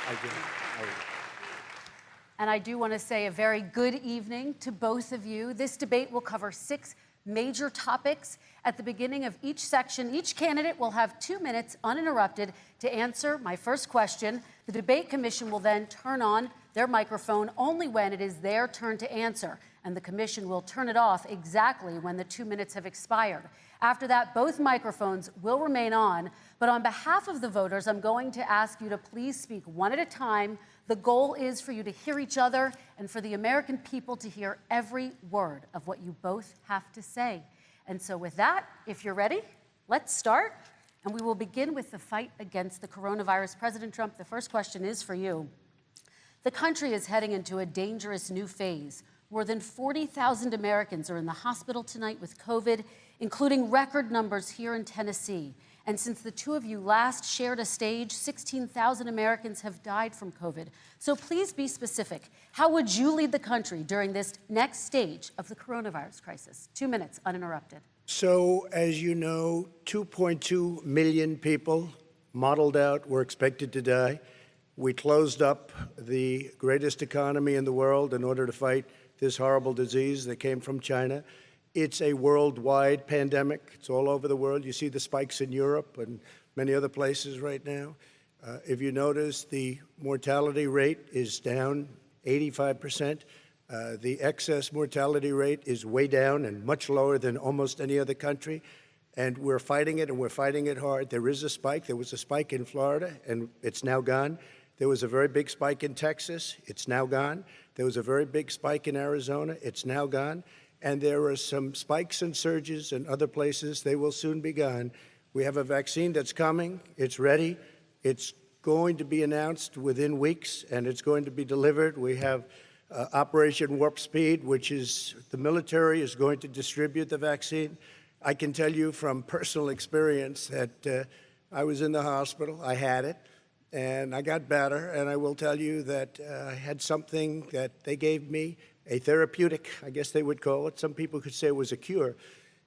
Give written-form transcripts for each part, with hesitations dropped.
I do. And I do want to say a very good evening to both of you. This debate will cover 6 major topics. At the beginning of each section, each candidate will have 2 minutes uninterrupted to answer my first question. The debate commission will then turn on their microphone only when it is their turn to answer, and the commission will turn it off exactly when the 2 minutes have expired. After that, both microphones will remain on, but on behalf of the voters, I'm going to ask you to please speak one at a time. The goal is for you to hear each other and for the American people to hear every word of what you both have to say. And so with that, if you're ready, let's start. And we will begin with the fight against the coronavirus. President Trump, the first question is for you. The country is heading into a dangerous new phase. More than 40,000 Americans are in the hospital tonight with COVID, including record numbers here in Tennessee. And since the two of you last shared a stage, 16,000 Americans have died from COVID. So please be specific. How would you lead the country during this next stage of the coronavirus crisis? 2 minutes, uninterrupted. So, as you know, 2.2 million people modeled out were expected to die. We closed up the greatest economy in the world in order to fight this horrible disease that came from China. It's a worldwide pandemic. It's all over the world. You see the spikes in Europe and many other places right now. If you notice, the mortality rate is down 85%. The excess mortality rate is way down and much lower than almost any other country. And we're fighting it, and we're fighting it hard. There is a spike. There was a spike in Florida, and it's now gone. There was a very big spike in Texas. It's now gone. There was a very big spike in Arizona. It's now gone. And there are some spikes and surges in other places. They will soon be gone. We have a vaccine that's coming. It's ready. It's going to be announced within weeks, and it's going to be delivered. We have Operation Warp Speed, which is the military is going to distribute the vaccine. I can tell you from personal experience that I was in the hospital. I had it, and I got better. And I will tell you that I had something that they gave me, a therapeutic, I guess they would call it. Some people could say it was a cure.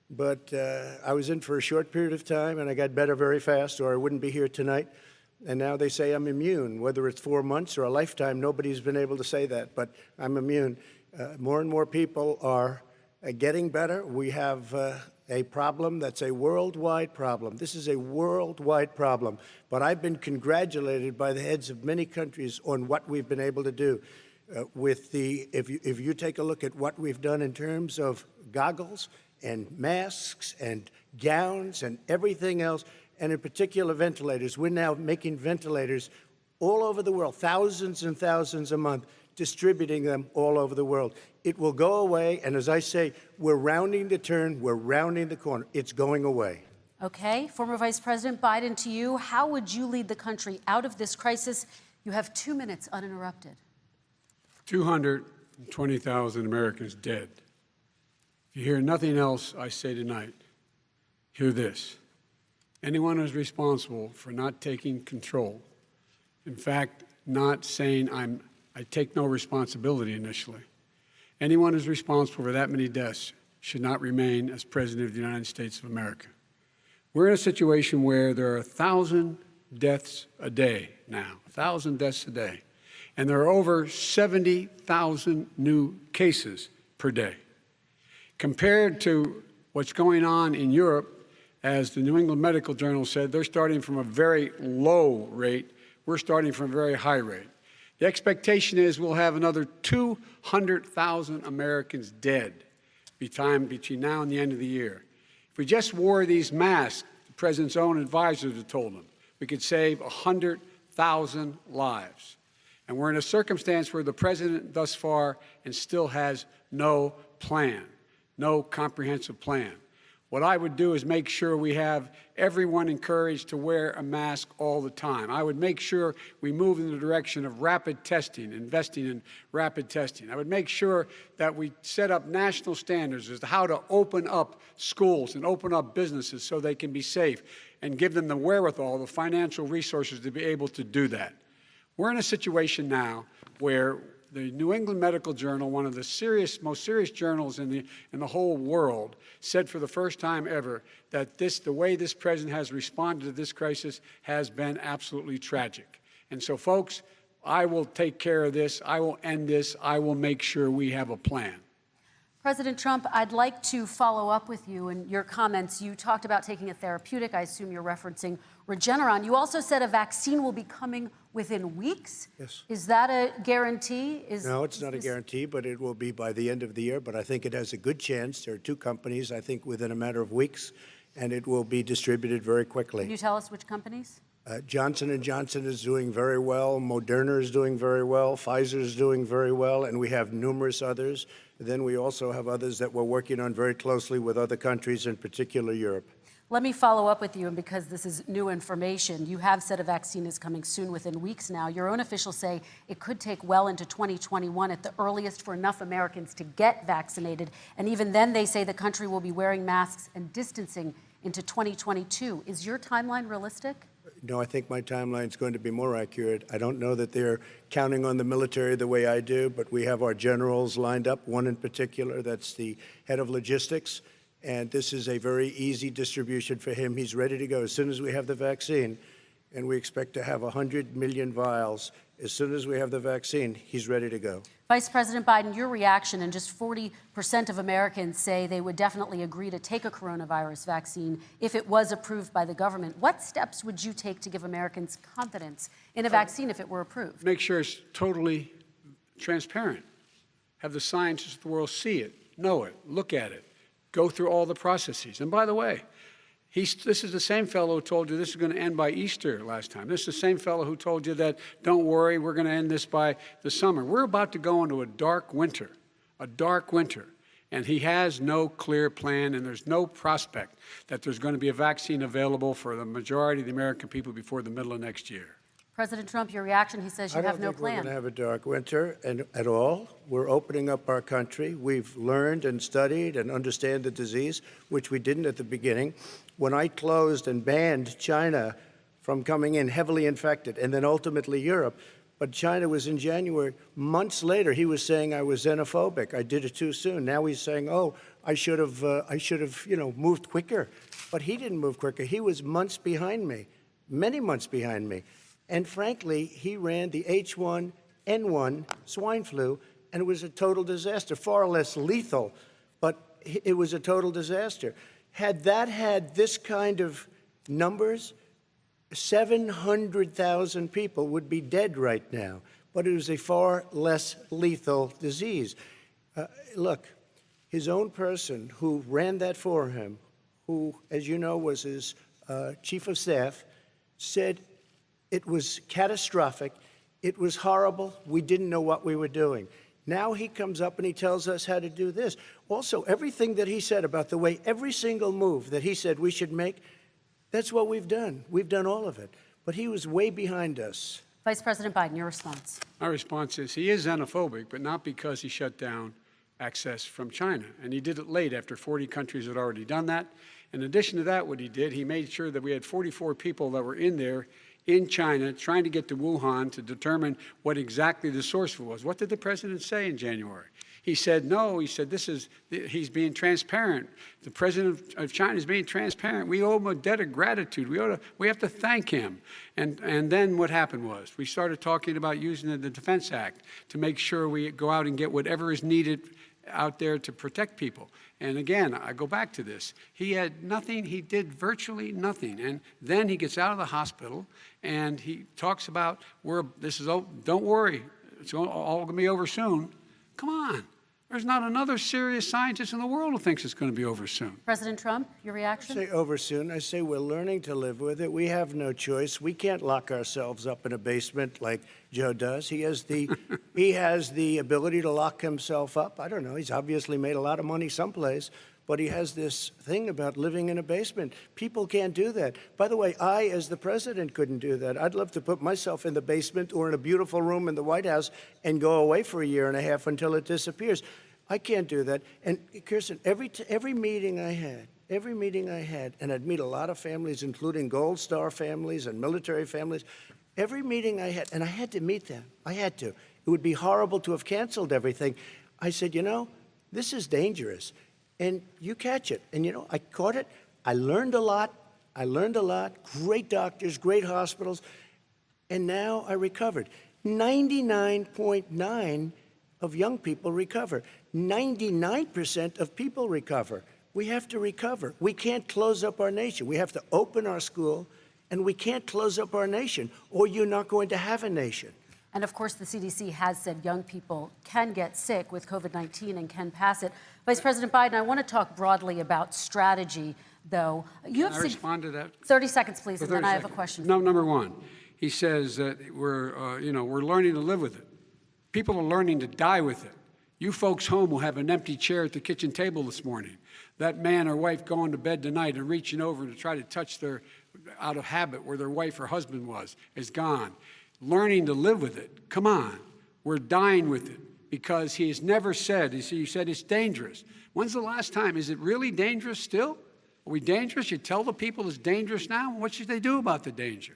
But I was in for a short period of time, and I got better very fast, or I wouldn't be here tonight. And now they say I'm immune. Whether it's 4 months or a lifetime, nobody's been able to say that, but I'm immune. More and more people are getting better. We have a problem that's a worldwide problem. This is a worldwide problem. But I've been congratulated by the heads of many countries on what we've been able to do. If you take a look at what we've done in terms of goggles and masks and gowns and everything else, and in particular ventilators, we're now making ventilators all over the world, thousands and thousands a month, distributing them all over the world. It will go away, and as I say, we're rounding the turn, we're rounding the corner. It's going away. Okay, former Vice President Biden, to you, how would you lead the country out of this crisis? You have 2 minutes uninterrupted. 220,000 Americans dead. If you hear nothing else I say tonight, hear this. Anyone who's responsible for not taking control, in fact, not saying I take no responsibility initially, anyone who's responsible for that many deaths should not remain as President of the United States of America. We're in a situation where there are 1,000 deaths a day now, 1,000 deaths a day. And there are over 70,000 new cases per day. Compared to what's going on in Europe, as the New England Medical Journal said, they're starting from a very low rate. We're starting from a very high rate. The expectation is we'll have another 200,000 Americans dead between now and the end of the year. If we just wore these masks, the president's own advisors have told him, we could save 100,000 lives. And we're in a circumstance where the president thus far and still has no plan, no comprehensive plan. What I would do is make sure we have everyone encouraged to wear a mask all the time. I would make sure we move in the direction of rapid testing, investing in rapid testing. I would make sure that we set up national standards as to how to open up schools and open up businesses so they can be safe and give them the wherewithal, the financial resources to be able to do that. We're in a situation now where the New England Medical Journal, one of the most serious journals in the whole world, said for the first time ever that the way this president has responded to this crisis has been absolutely tragic. And so, folks, I will take care of this. I will end this. I will make sure we have a plan. President Trump, I'd like to follow up with you in your comments. You talked about taking a therapeutic. I assume you're referencing Regeneron. You also said a vaccine will be coming within weeks. Yes. Is that a guarantee? No, it's not a guarantee, but it will be by the end of the year. But I think it has a good chance. There are two companies, I think, within a matter of weeks, and it will be distributed very quickly. Can you tell us which companies? Johnson & Johnson is doing very well. Moderna is doing very well. Pfizer is doing very well. And we have numerous others. Then we also have others that we're working on very closely with other countries, in particular Europe. Let me follow up with you, and because this is new information, you have said a vaccine is coming soon, within weeks now. Your own officials say it could take well into 2021 at the earliest for enough Americans to get vaccinated. And even then, they say the country will be wearing masks and distancing into 2022. Is your timeline realistic? No, I think my timeline is going to be more accurate. I don't know that they're counting on the military the way I do, but we have our generals lined up, one in particular that's the head of logistics. And this is a very easy distribution for him. He's ready to go as soon as we have the vaccine. And we expect to have 100 million vials. As soon as we have the vaccine, he's ready to go. Vice President Biden, your reaction, and just 40% of Americans say they would definitely agree to take a coronavirus vaccine if it was approved by the government. What steps would you take to give Americans confidence in a vaccine if it were approved? Make sure it's totally transparent. Have the scientists of the world see it, know it, look at it, go through all the processes. And by the way, this is the same fellow who told you this is going to end by Easter last time. This is the same fellow who told you that, don't worry, we're going to end this by the summer. We're about to go into a dark winter. And he has no clear plan, and there's no prospect that there's going to be a vaccine available for the majority of the American people before the middle of next year. President Trump, your reaction, he says you have no I don't think plan. we're going to have a dark winter at all. We're opening up our country. We've learned and studied and understand the disease, which we didn't at the beginning. When I closed and banned China from coming in heavily infected, and then ultimately Europe, but China was in January. Months later, he was saying I was xenophobic. I did it too soon. Now he's saying, oh, I should have, moved quicker. But he didn't move quicker. He was months behind me, many months behind me. And frankly, he ran the H1N1 swine flu, and it was a total disaster, far less lethal, but it was a total disaster. Had that had this kind of numbers, 700,000 people would be dead right now, but it was a far less lethal disease. Look, his own person who ran that for him, who, as you know, was his chief of staff, said it was catastrophic, it was horrible, we didn't know what we were doing. Now he comes up and he tells us how to do this. Also, everything that he said about the way every single move that he said we should make, that's what we've done. We've done all of it. But he was way behind us. Vice President Biden, your response. My response is he is xenophobic, but not because he shut down access from China. And he did it late after 40 countries had already done that. In addition to that, what he did, he made sure that we had 44 people that were in there in China trying to get to Wuhan to determine what exactly the source was. What did the president say in January? He said, no, he said, he's being transparent. The president of China is being transparent. We owe him a debt of gratitude. We have to thank him. And then what happened was we started talking about using the Defense Act to make sure we go out and get whatever is needed out there to protect people. And again, I go back to this. He had nothing. He did virtually nothing. And then he gets out of the hospital and he talks about, don't worry, it's all going to be over soon. Come on. There's not another serious scientist in the world who thinks it's going to be over soon. President Trump, your reaction? I say over soon. I say we're learning to live with it. We have no choice. We can't lock ourselves up in a basement like Joe does. He has the ability to lock himself up. I don't know. He's obviously made a lot of money someplace, but he has this thing about living in a basement. People can't do that. By the way, I, as the president, couldn't do that. I'd love to put myself in the basement or in a beautiful room in the White House and go away for a year and a half until it disappears. I can't do that. And Kirsten, every meeting I had, and I'd meet a lot of families, including Gold Star families and military families, every meeting I had, and I had to meet them. I had to. It would be horrible to have canceled everything. I said, this is dangerous. And you catch it. And, I caught it. I learned a lot. Great doctors, great hospitals. And now I recovered. 99.9 of young people recover. 99% of people recover. We have to recover. We can't close up our nation. We have to open our school, and we can't close up our nation, or you're not going to have a nation. And of course, the CDC has said young people can get sick with COVID-19 and can pass it. Vice President Biden, I want to talk broadly about strategy, though. Can I respond to that? 30 seconds, please, and then I have a seconds. question. No, number one, he says that we're learning to live with it. People are learning to die with it. You folks home will have an empty chair at the kitchen table this morning. That man or wife going to bed tonight and reaching over to try to touch their, out of habit, where their wife or husband was, is gone. Learning to live with it. Come on. We're dying with it because he has never said, he said it's dangerous. When's the last time? Is it really dangerous still? Are we dangerous? You tell the people it's dangerous now? What should they do about the danger?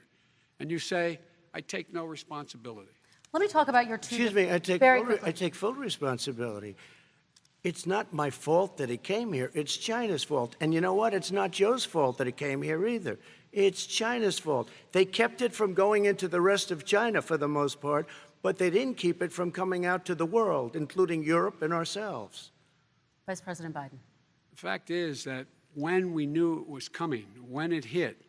And you say, I take no responsibility. Let me talk about your two. Excuse me, I take full responsibility. It's not my fault that he came here. It's China's fault. And you know what? It's not Joe's fault that he came here either. It's China's fault. They kept it from going into the rest of China for the most part, but they didn't keep it from coming out to the world, including Europe and ourselves. Vice President Biden. The fact is that when we knew it was coming, when it hit,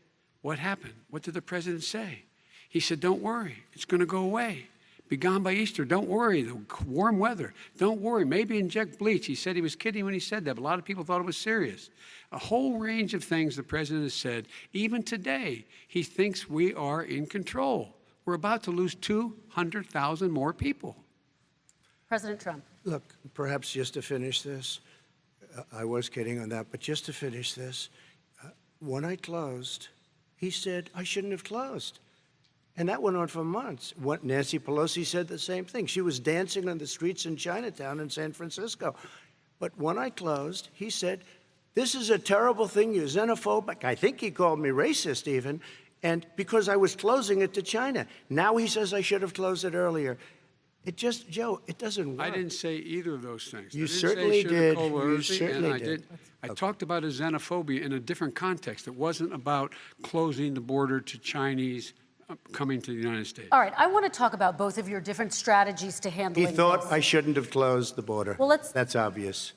what happened? What did the president say? He said, don't worry, it's going to go away. Be gone by Easter. Don't worry. The warm weather. Don't worry. Maybe inject bleach. He said he was kidding when he said that, but a lot of people thought it was serious. A whole range of things the president has said. Even today, he thinks we are in control. We're about to lose 200,000 more people. President Trump. Look, perhaps just to finish this, I was kidding on that, but just to finish this, when I closed, he said I shouldn't have closed. And that went on for months. Nancy Pelosi said the same thing. She was dancing on the streets in Chinatown in San Francisco. But when I closed, he said, this is a terrible thing, you're xenophobic. I think he called me racist even, and because I was closing it to China. Now he says I should have closed it earlier. It just, Joe, it doesn't work. I didn't say either of those things. You certainly did. You certainly I did. I talked about a xenophobia in a different context. It wasn't about closing the border to Chinese coming to the United States. All right, I want to talk about both of your different strategies to handling He thought this. I shouldn't have closed the border. Well, That's obvious.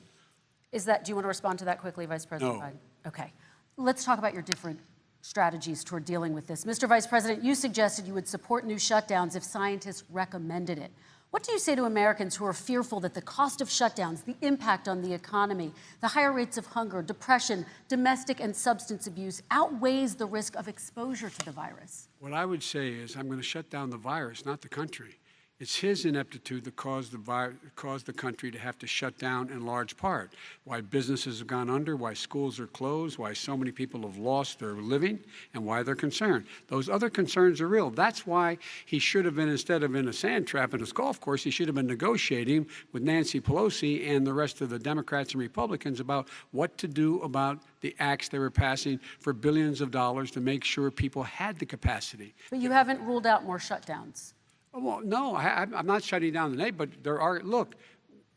Do you want to respond to that quickly, Vice President No. Biden? Okay. Let's talk about your different strategies toward dealing with this. Mr. Vice President, you suggested you would support new shutdowns if scientists recommended it. What do you say to Americans who are fearful that the cost of shutdowns, the impact on the economy, the higher rates of hunger, depression, domestic and substance abuse outweighs the risk of exposure to the virus? What I would say is I'm going to shut down the virus, not the country. It's his ineptitude that caused the country to have to shut down in large part. Why businesses have gone under, why schools are closed, why so many people have lost their living, and why they're concerned. Those other concerns are real. That's why he should have been, instead of in a sand trap in his golf course, he should have been negotiating with Nancy Pelosi and the rest of the Democrats and Republicans about what to do about the acts they were passing for billions of dollars to make sure people had the capacity. But you haven't ruled out more shutdowns. Well, no, I'm not shutting down the nation, but there are, look,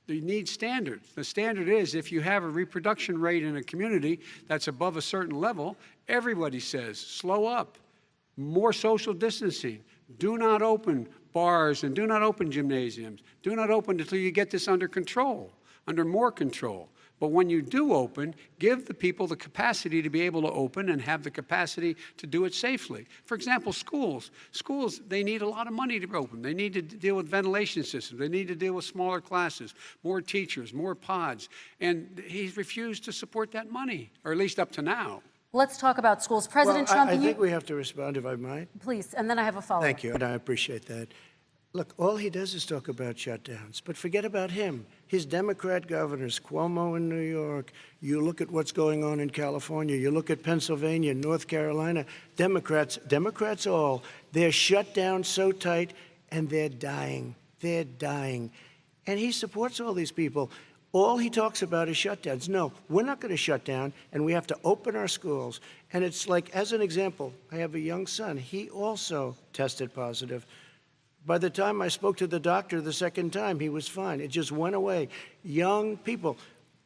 you need standards. The standard is if you have a reproduction rate in a community that's above a certain level, everybody says, slow up, more social distancing, do not open bars and do not open gymnasiums, do not open until you get this under control, under more control. But when you do open, give the people the capacity to be able to open and have the capacity to do it safely. For example, schools. Schools, they need a lot of money to open. They need to deal with ventilation systems. They need to deal with smaller classes, more teachers, more pods. And he's refused to support that money, or at least up to now. Let's talk about schools. President Trump, I think we have to respond, if I might. Please, and then I have a follow-up. Thank you, and I appreciate that. Look, all he does is talk about shutdowns, but forget about him. His Democrat governors, Cuomo in New York, you look at what's going on in California, you look at Pennsylvania, North Carolina, Democrats all, they're shut down so tight, and they're dying. They're dying. And he supports all these people. All he talks about is shutdowns. No, we're not going to shut down, and we have to open our schools. And it's like, as an example, I have a young son. He also tested positive. By the time I spoke to the doctor the second time, he was fine. It just went away. Young people.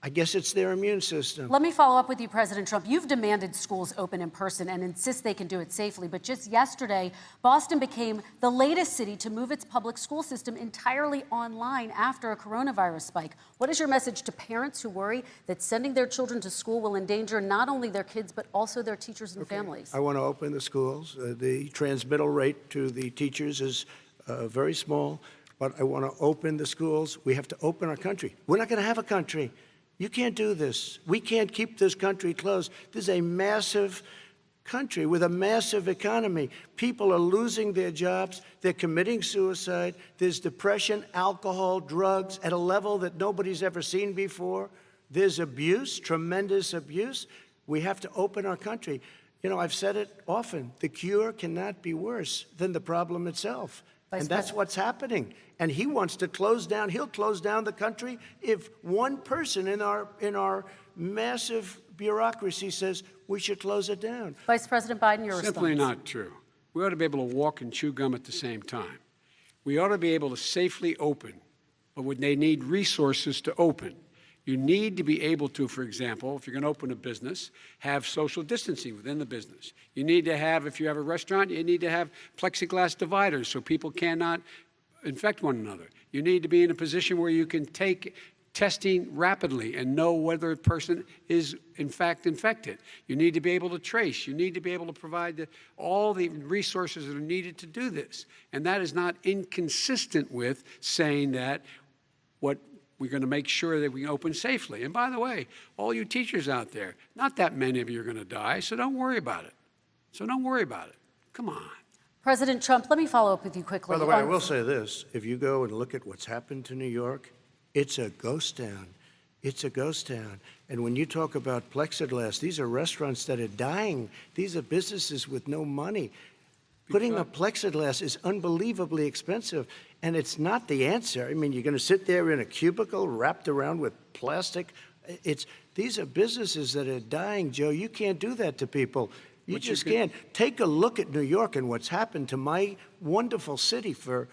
I guess it's their immune system. Let me follow up with you, President Trump. You've demanded schools open in person and insist they can do it safely. But just yesterday, Boston became the latest city to move its public school system entirely online after a coronavirus spike. What is your message to parents who worry that sending their children to school will endanger not only their kids, but also their teachers and families? I want to open the schools. The transmittal rate to the teachers is very small, but I want to open the schools. We have to open our country. We're not going to have a country. You can't do this. We can't keep this country closed. This is a massive country with a massive economy. People are losing their jobs. They're committing suicide. There's depression, alcohol, drugs at a level that nobody's ever seen before. There's abuse, tremendous abuse. We have to open our country. You know, I've said it often. The cure cannot be worse than the problem itself. And that's what's happening. And he wants to close down. He'll close down the country if one person in our massive bureaucracy says we should close it down. Vice President Biden, your response. Simply not true. We ought to be able to walk and chew gum at the same time. We ought to be able to safely open, but would they need resources to open? You need to be able to, for example, if you're going to open a business, have social distancing within the business. You need to have, if you have a restaurant, you need to have plexiglass dividers so people cannot infect one another. You need to be in a position where you can take testing rapidly and know whether a person is in fact infected. You need to be able to trace. You need to be able to provide all the resources that are needed to do this. And that is not inconsistent with saying that what we're going to make sure that we can open safely. And by the way, all you teachers out there, not that many of you are going to die, so don't worry about it. So don't worry about it. Come on. President Trump, let me follow up with you quickly. By the way, I will say this. If you go and look at what's happened to New York, it's a ghost town. It's a ghost town. And when you talk about plexiglass, these are restaurants that are dying. These are businesses with no money. Putting up plexiglass is unbelievably expensive, and it's not the answer. I mean, you're going to sit there in a cubicle wrapped around with plastic. These are businesses that are dying, Joe. You can't do that to people. You just can't. Take a look at New York and what's happened to my wonderful city for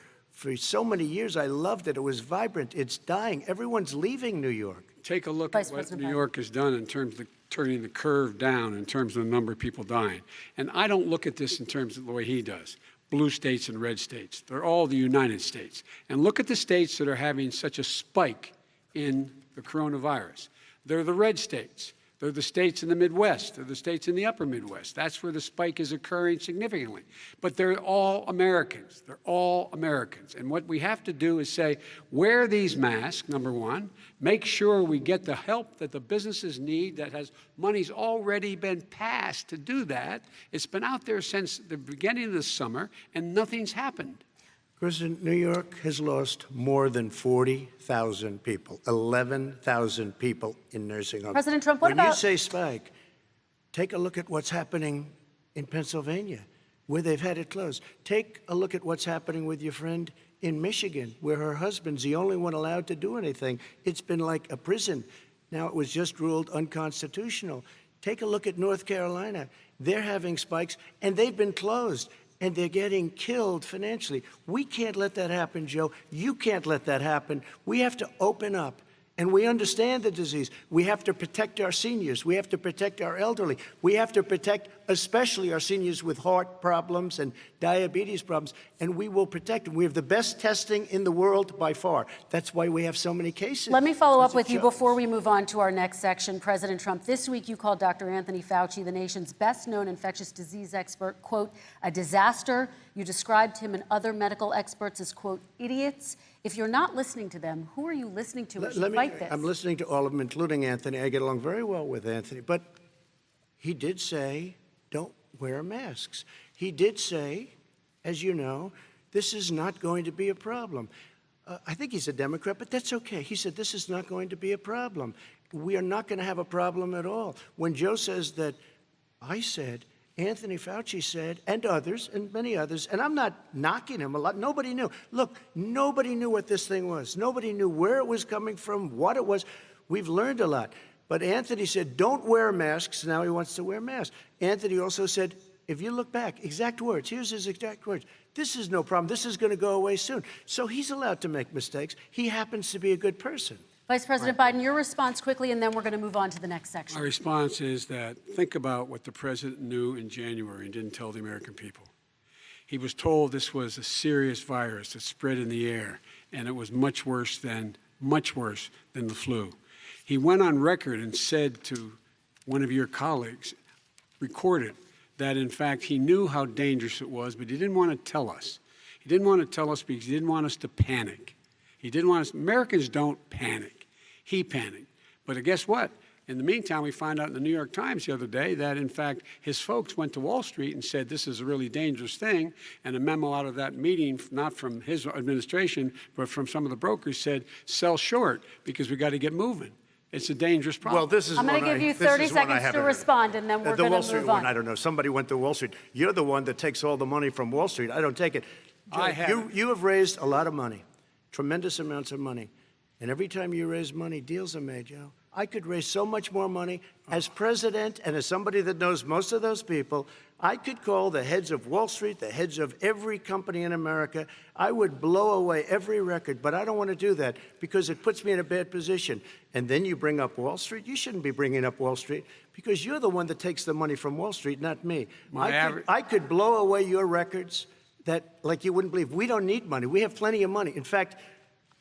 so many years. I loved it. It was vibrant. It's dying. Everyone's leaving New York. Take a look at what New York has done in terms of turning the curve down in terms of the number of people dying. And I don't look at this in terms of the way he does. Blue states and red states. They're all the United States. And look at the states that are having such a spike in the coronavirus. They're the red states. They're the states in the Midwest. They're the states in the upper Midwest. That's where the spike is occurring significantly. But they're all Americans. They're all Americans. And what we have to do is say, wear these masks, number one. Make sure we get the help that the businesses need that has money's already been passed to do that. It's been out there since the beginning of the summer, and nothing's happened. President, New York has lost more than 40,000 people, 11,000 people in nursing homes. President Trump, what about... When you say spike, take a look at what's happening in Pennsylvania, where they've had it closed. Take a look at what's happening with your friend in Michigan, where her husband's the only one allowed to do anything. It's been like a prison. Now it was just ruled unconstitutional. Take a look at North Carolina. They're having spikes, and they've been closed. And they're getting killed financially. We can't let that happen, Joe. You can't let that happen. We have to open up. And we understand the disease. We have to protect our seniors. We have to protect our elderly. We have to protect especially our seniors with heart problems and diabetes problems. And we will protect them. We have the best testing in the world by far. That's why we have so many cases. Let me follow up with you before we move on to our next section. President Trump, this week you called Dr. Anthony Fauci, the nation's best-known infectious disease expert, quote, a disaster. You described him and other medical experts as, quote, idiots. If you're not listening to them, who are you listening to as you fight this? I'm listening to all of them, including Anthony. I get along very well with Anthony. But he did say, don't wear masks. He did say, as you know, this is not going to be a problem. I think he's a Democrat, but that's okay. He said, this is not going to be a problem. We are not going to have a problem at all. When Joe says that, I said, Anthony Fauci said, and others, and many others, and I'm not knocking him a lot. Nobody knew. Look, nobody knew what this thing was. Nobody knew where it was coming from, what it was. We've learned a lot. But Anthony said, don't wear masks. Now he wants to wear masks. Anthony also said, if you look back, exact words, here's his exact words. This is no problem. This is going to go away soon. So he's allowed to make mistakes. He happens to be a good person. Vice President Biden, your response quickly, and then we're going to move on to the next section. My response is that think about what the president knew in January and didn't tell the American people. He was told this was a serious virus that spread in the air, and it was much worse than the flu. He went on record and said to one of your colleagues, recorded, that in fact he knew how dangerous it was, but he didn't want to tell us. He didn't want to tell us because he didn't want us to panic. He didn't want us, Americans don't panic. He panicked. But guess what? In the meantime, we find out in the New York Times the other day that, in fact, his folks went to Wall Street and said this is a really dangerous thing, and a memo out of that meeting, not from his administration, but from some of the brokers, said sell short because we got to get moving. It's a dangerous problem. Well, this is I'm going to give you 30 seconds to respond, and then we're going to move on. I don't know. Somebody went to Wall Street. You're the one that takes all the money from Wall Street. I don't take it. I haven't. You have raised a lot of money, tremendous amounts of money. And every time you raise money, deals are made, Joe. I could raise so much more money. As president and as somebody that knows most of those people, I could call the heads of Wall Street, the heads of every company in America. I would blow away every record, but I don't want to do that because it puts me in a bad position. And then you bring up Wall Street. You shouldn't be bringing up Wall Street because you're the one that takes the money from Wall Street, not me. I could blow away your records that, like you wouldn't believe. We don't need money. We have plenty of money. In fact,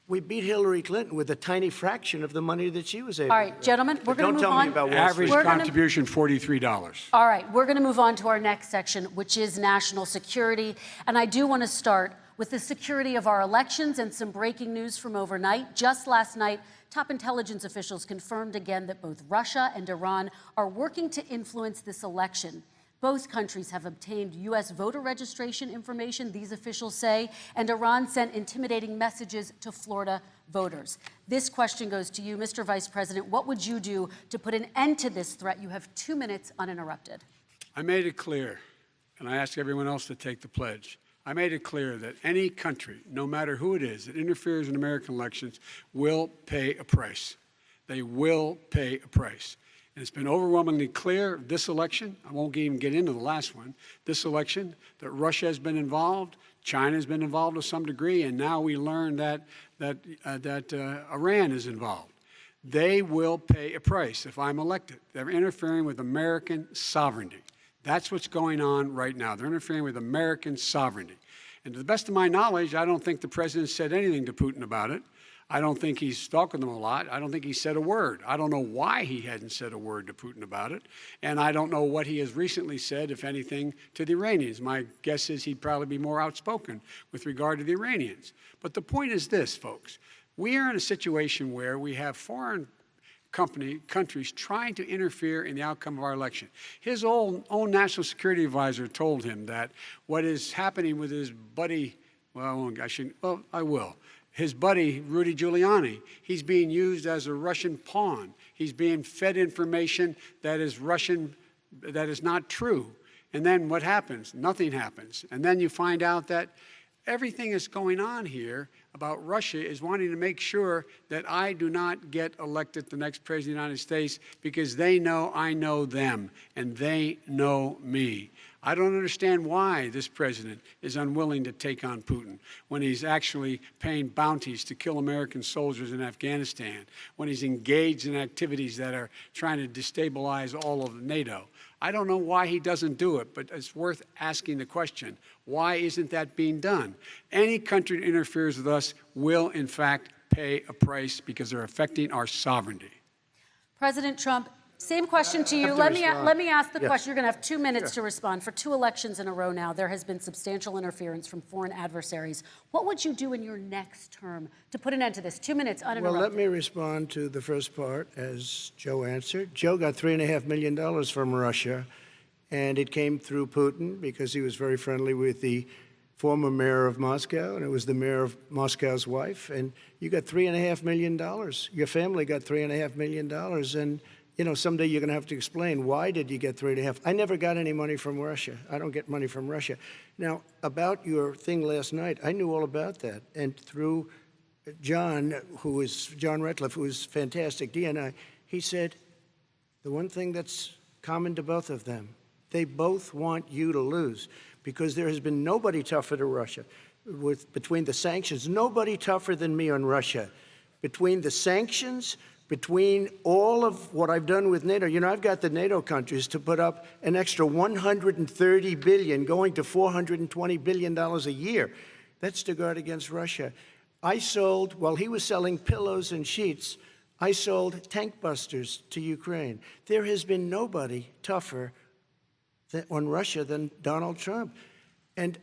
we beat Hillary Clinton with a tiny fraction of the money that she was able to. All right, gentlemen, we're going to move on. Don't tell me about Wall Street. Average contribution, $43. All right, we're going to move on to our next section, which is national security. And I do want to start with the security of our elections and some breaking news from overnight. Just last night, top intelligence officials confirmed again that both Russia and Iran are working to influence this election. Both countries have obtained U.S. voter registration information, these officials say, and Iran sent intimidating messages to Florida voters. This question goes to you, Mr. Vice President. What would you do to put an end to this threat? You have 2 minutes uninterrupted. I made it clear, and I ask everyone else to take the pledge. I made it clear that any country, no matter who it is, that interferes in American elections will pay a price. They will pay a price. And it's been overwhelmingly clear this election, I won't even get into the last one, this election, that Russia has been involved, China has been involved to some degree, and now we learn that Iran is involved. They will pay a price if I'm elected. They're interfering with American sovereignty. That's what's going on right now. They're interfering with American sovereignty. And to the best of my knowledge, I don't think the president said anything to Putin about it. I don't think he's talking to them a lot. I don't think he said a word. I don't know why he hadn't said a word to Putin about it. And I don't know what he has recently said, if anything, to the Iranians. My guess is he'd probably be more outspoken with regard to the Iranians. But the point is this, folks. We are in a situation where we have foreign countries trying to interfere in the outcome of our election. His own national security advisor told him that what is happening with his buddy, I will. His buddy, Rudy Giuliani, he's being used as a Russian pawn. He's being fed information that is Russian, that is not true. And then what happens? Nothing happens. And then you find out that everything that's going on here about Russia is wanting to make sure that I do not get elected the next president of the United States because they know I know them and they know me. I don't understand why this president is unwilling to take on Putin when he's actually paying bounties to kill American soldiers in Afghanistan, when he's engaged in activities that are trying to destabilize all of NATO. I don't know why he doesn't do it, but it's worth asking the question, why isn't that being done? Any country that interferes with us will, in fact, pay a price because they're affecting our sovereignty. President Trump, same question to you. Let me ask the question. You're going to have 2 minutes to respond. For 2 elections in a row now, there has been substantial interference from foreign adversaries. What would you do in your next term to put an end to this? 2 minutes uninterrupted. Well, let me respond to the first part, as Joe answered. Joe got $3.5 million from Russia, and it came through Putin because he was very friendly with the former mayor of Moscow, and it was the mayor of Moscow's wife. And you got $3.5 million. Your family got $3.5 million. And you know, someday you're going to have to explain, why did you get 3.5? I never got any money from Russia. I don't get money from Russia. Now, about your thing last night, I knew all about that. And through John Ratcliffe, who is fantastic, DNI, he said, the one thing that's common to both of them, they both want you to lose because there has been nobody tougher to Russia. Between the sanctions, nobody tougher than me on Russia. between the sanctions, between all of what I've done with NATO. You know, I've got the NATO countries to put up an extra $130 billion, going to $420 billion a year. That's to guard against Russia. I sold, while he was selling pillows and sheets, I sold tank busters to Ukraine. There has been nobody tougher on Russia than Donald Trump. And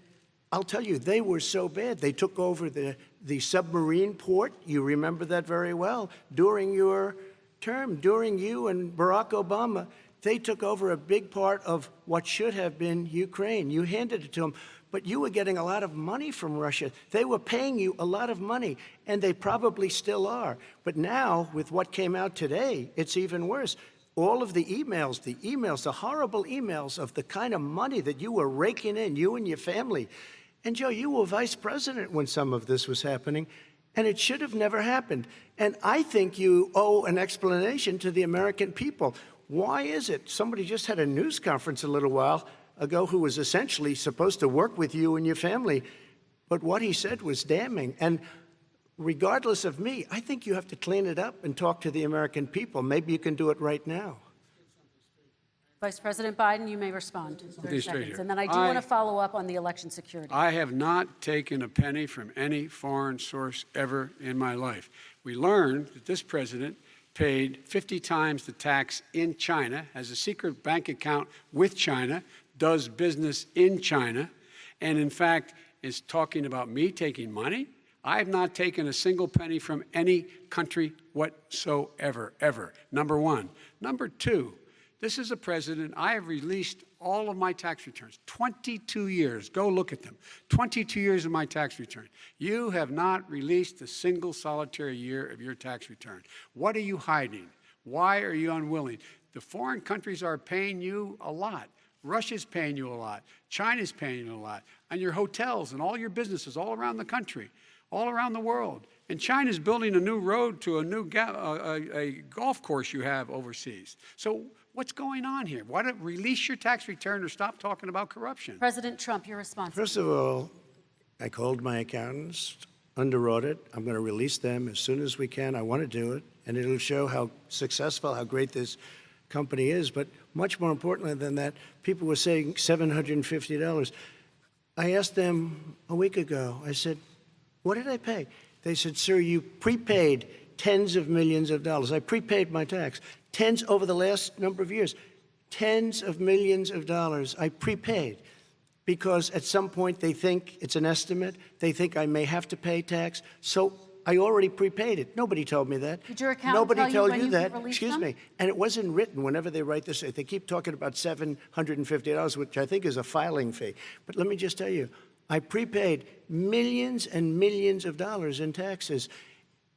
I'll tell you, they were so bad. They took over the submarine port. You remember that very well. During your term, during you and Barack Obama, they took over a big part of what should have been Ukraine. You handed it to them, but you were getting a lot of money from Russia. They were paying you a lot of money, and they probably still are. But now, with what came out today, it's even worse. All of the emails, the horrible emails of the kind of money that you were raking in, you and your family. And Joe, you were vice president when some of this was happening, and it should have never happened. And I think you owe an explanation to the American people. Why is it? Somebody just had a news conference a little while ago who was essentially supposed to work with you and your family, but what he said was damning. And regardless of me, I think you have to clean it up and talk to the American people. Maybe you can do it right now. Vice President Biden, you may respond. 30 seconds. And then I do want to follow up on the election security. I have not taken a penny from any foreign source ever in my life. We learned that this president paid 50 times the tax in China, has a secret bank account with China, does business in China, and in fact is talking about me taking money. I have not taken a single penny from any country whatsoever, ever. Number one. Number two, this is a president, I have released all of my tax returns, 22 years. Go look at them. 22 years of my tax return. You have not released a single solitary year of your tax return. What are you hiding? Why are you unwilling? The foreign countries are paying you a lot. Russia's paying you a lot. China's paying you a lot. And your hotels and all your businesses all around the country, all around the world. And China's building a new road to a new a golf course you have overseas. So what's going on here? Why don't release your tax return or stop talking about corruption? President Trump, your response. First of all, I called my accountants under audit. I'm going to release them as soon as we can. I want to do it, and it'll show how successful, how great this company is. But much more importantly than that, people were saying $750. I asked them a week ago, I said, what did I pay? They said, sir, you prepaid tens of millions of dollars. I prepaid my tax. Tens over the last number of years. Tens of millions of dollars I prepaid because at some point they think it's an estimate. They think I may have to pay tax. So I already prepaid it. Nobody told me that. Did your accountant Nobody tell you told when you you that. could release Excuse them? me. And it wasn't written whenever they write this. They keep talking about $750, which I think is a filing fee. But let me just tell you, I prepaid millions and millions of dollars in taxes.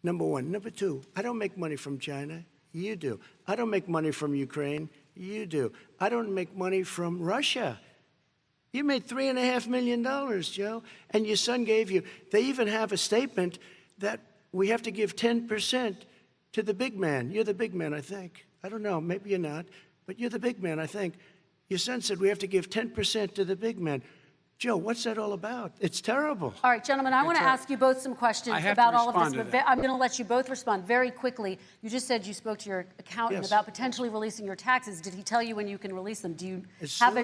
Number one. Number two, I don't make money from China. You do. I don't make money from Ukraine. You do. I don't make money from Russia. You made $3.5 million, Joe, and your son gave you. They even have a statement that we have to give 10% to the big man. You're the big man, I think. I don't know. Maybe you're not, but you're the big man, I think. Your son said we have to give 10% to the big man. Joe, what's that all about? It's terrible. All right, gentlemen, I want to ask you both some questions about all of this, but I'm going to let you both respond very quickly. You just said you spoke to your accountant about potentially releasing your taxes. Did he tell you when you can release them? Do you have a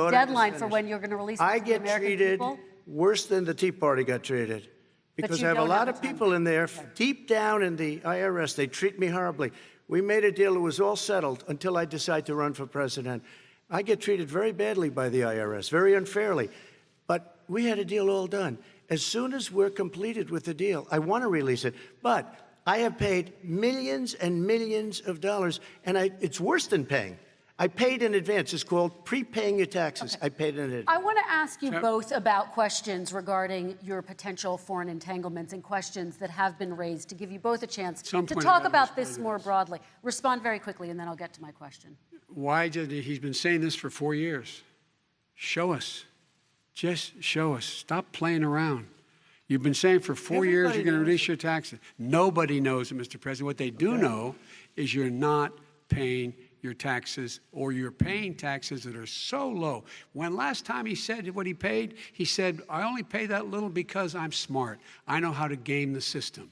deadline for when you're going to release them to the American people? I get treated worse than the Tea Party got treated because I have a lot of people in there deep down in the IRS. They treat me horribly. We made a deal. It was all settled until I decide to run for president. I get treated very badly by the IRS, very unfairly. But we had a deal all done. As soon as we're completed with the deal, I want to release it. But I have paid millions and millions of dollars, and it's worse than paying. I paid in advance. It's called prepaying your taxes. I paid in advance. I want to ask you both about questions regarding your potential foreign entanglements and questions that have been raised to give you both a chance to talk about this more broadly. Respond very quickly, and then I'll get to my question. Why did he's been saying this for 4 years? Show us. Just show us. Stop playing around. You've been saying for 4 years you're going to release your taxes. Nobody knows it, Mr. President. What they do know is you're not paying your taxes, or you're paying taxes that are so low. When last time he said what he paid, he said, I only pay that little because I'm smart. I know how to game the system.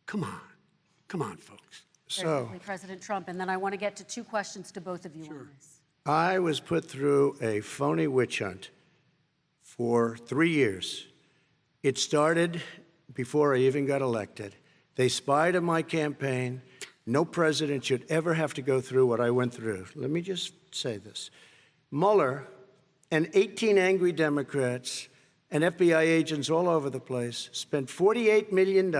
Come on. Come on, folks. Very So quickly, President Trump, and then I want to get to two questions to both of you on this. I was put through a phony witch hunt for 3 years. It started before I even got elected. They spied on my campaign. No president should ever have to go through what I went through. Let me just say this. Mueller and 18 angry Democrats and FBI agents all over the place spent $48 million.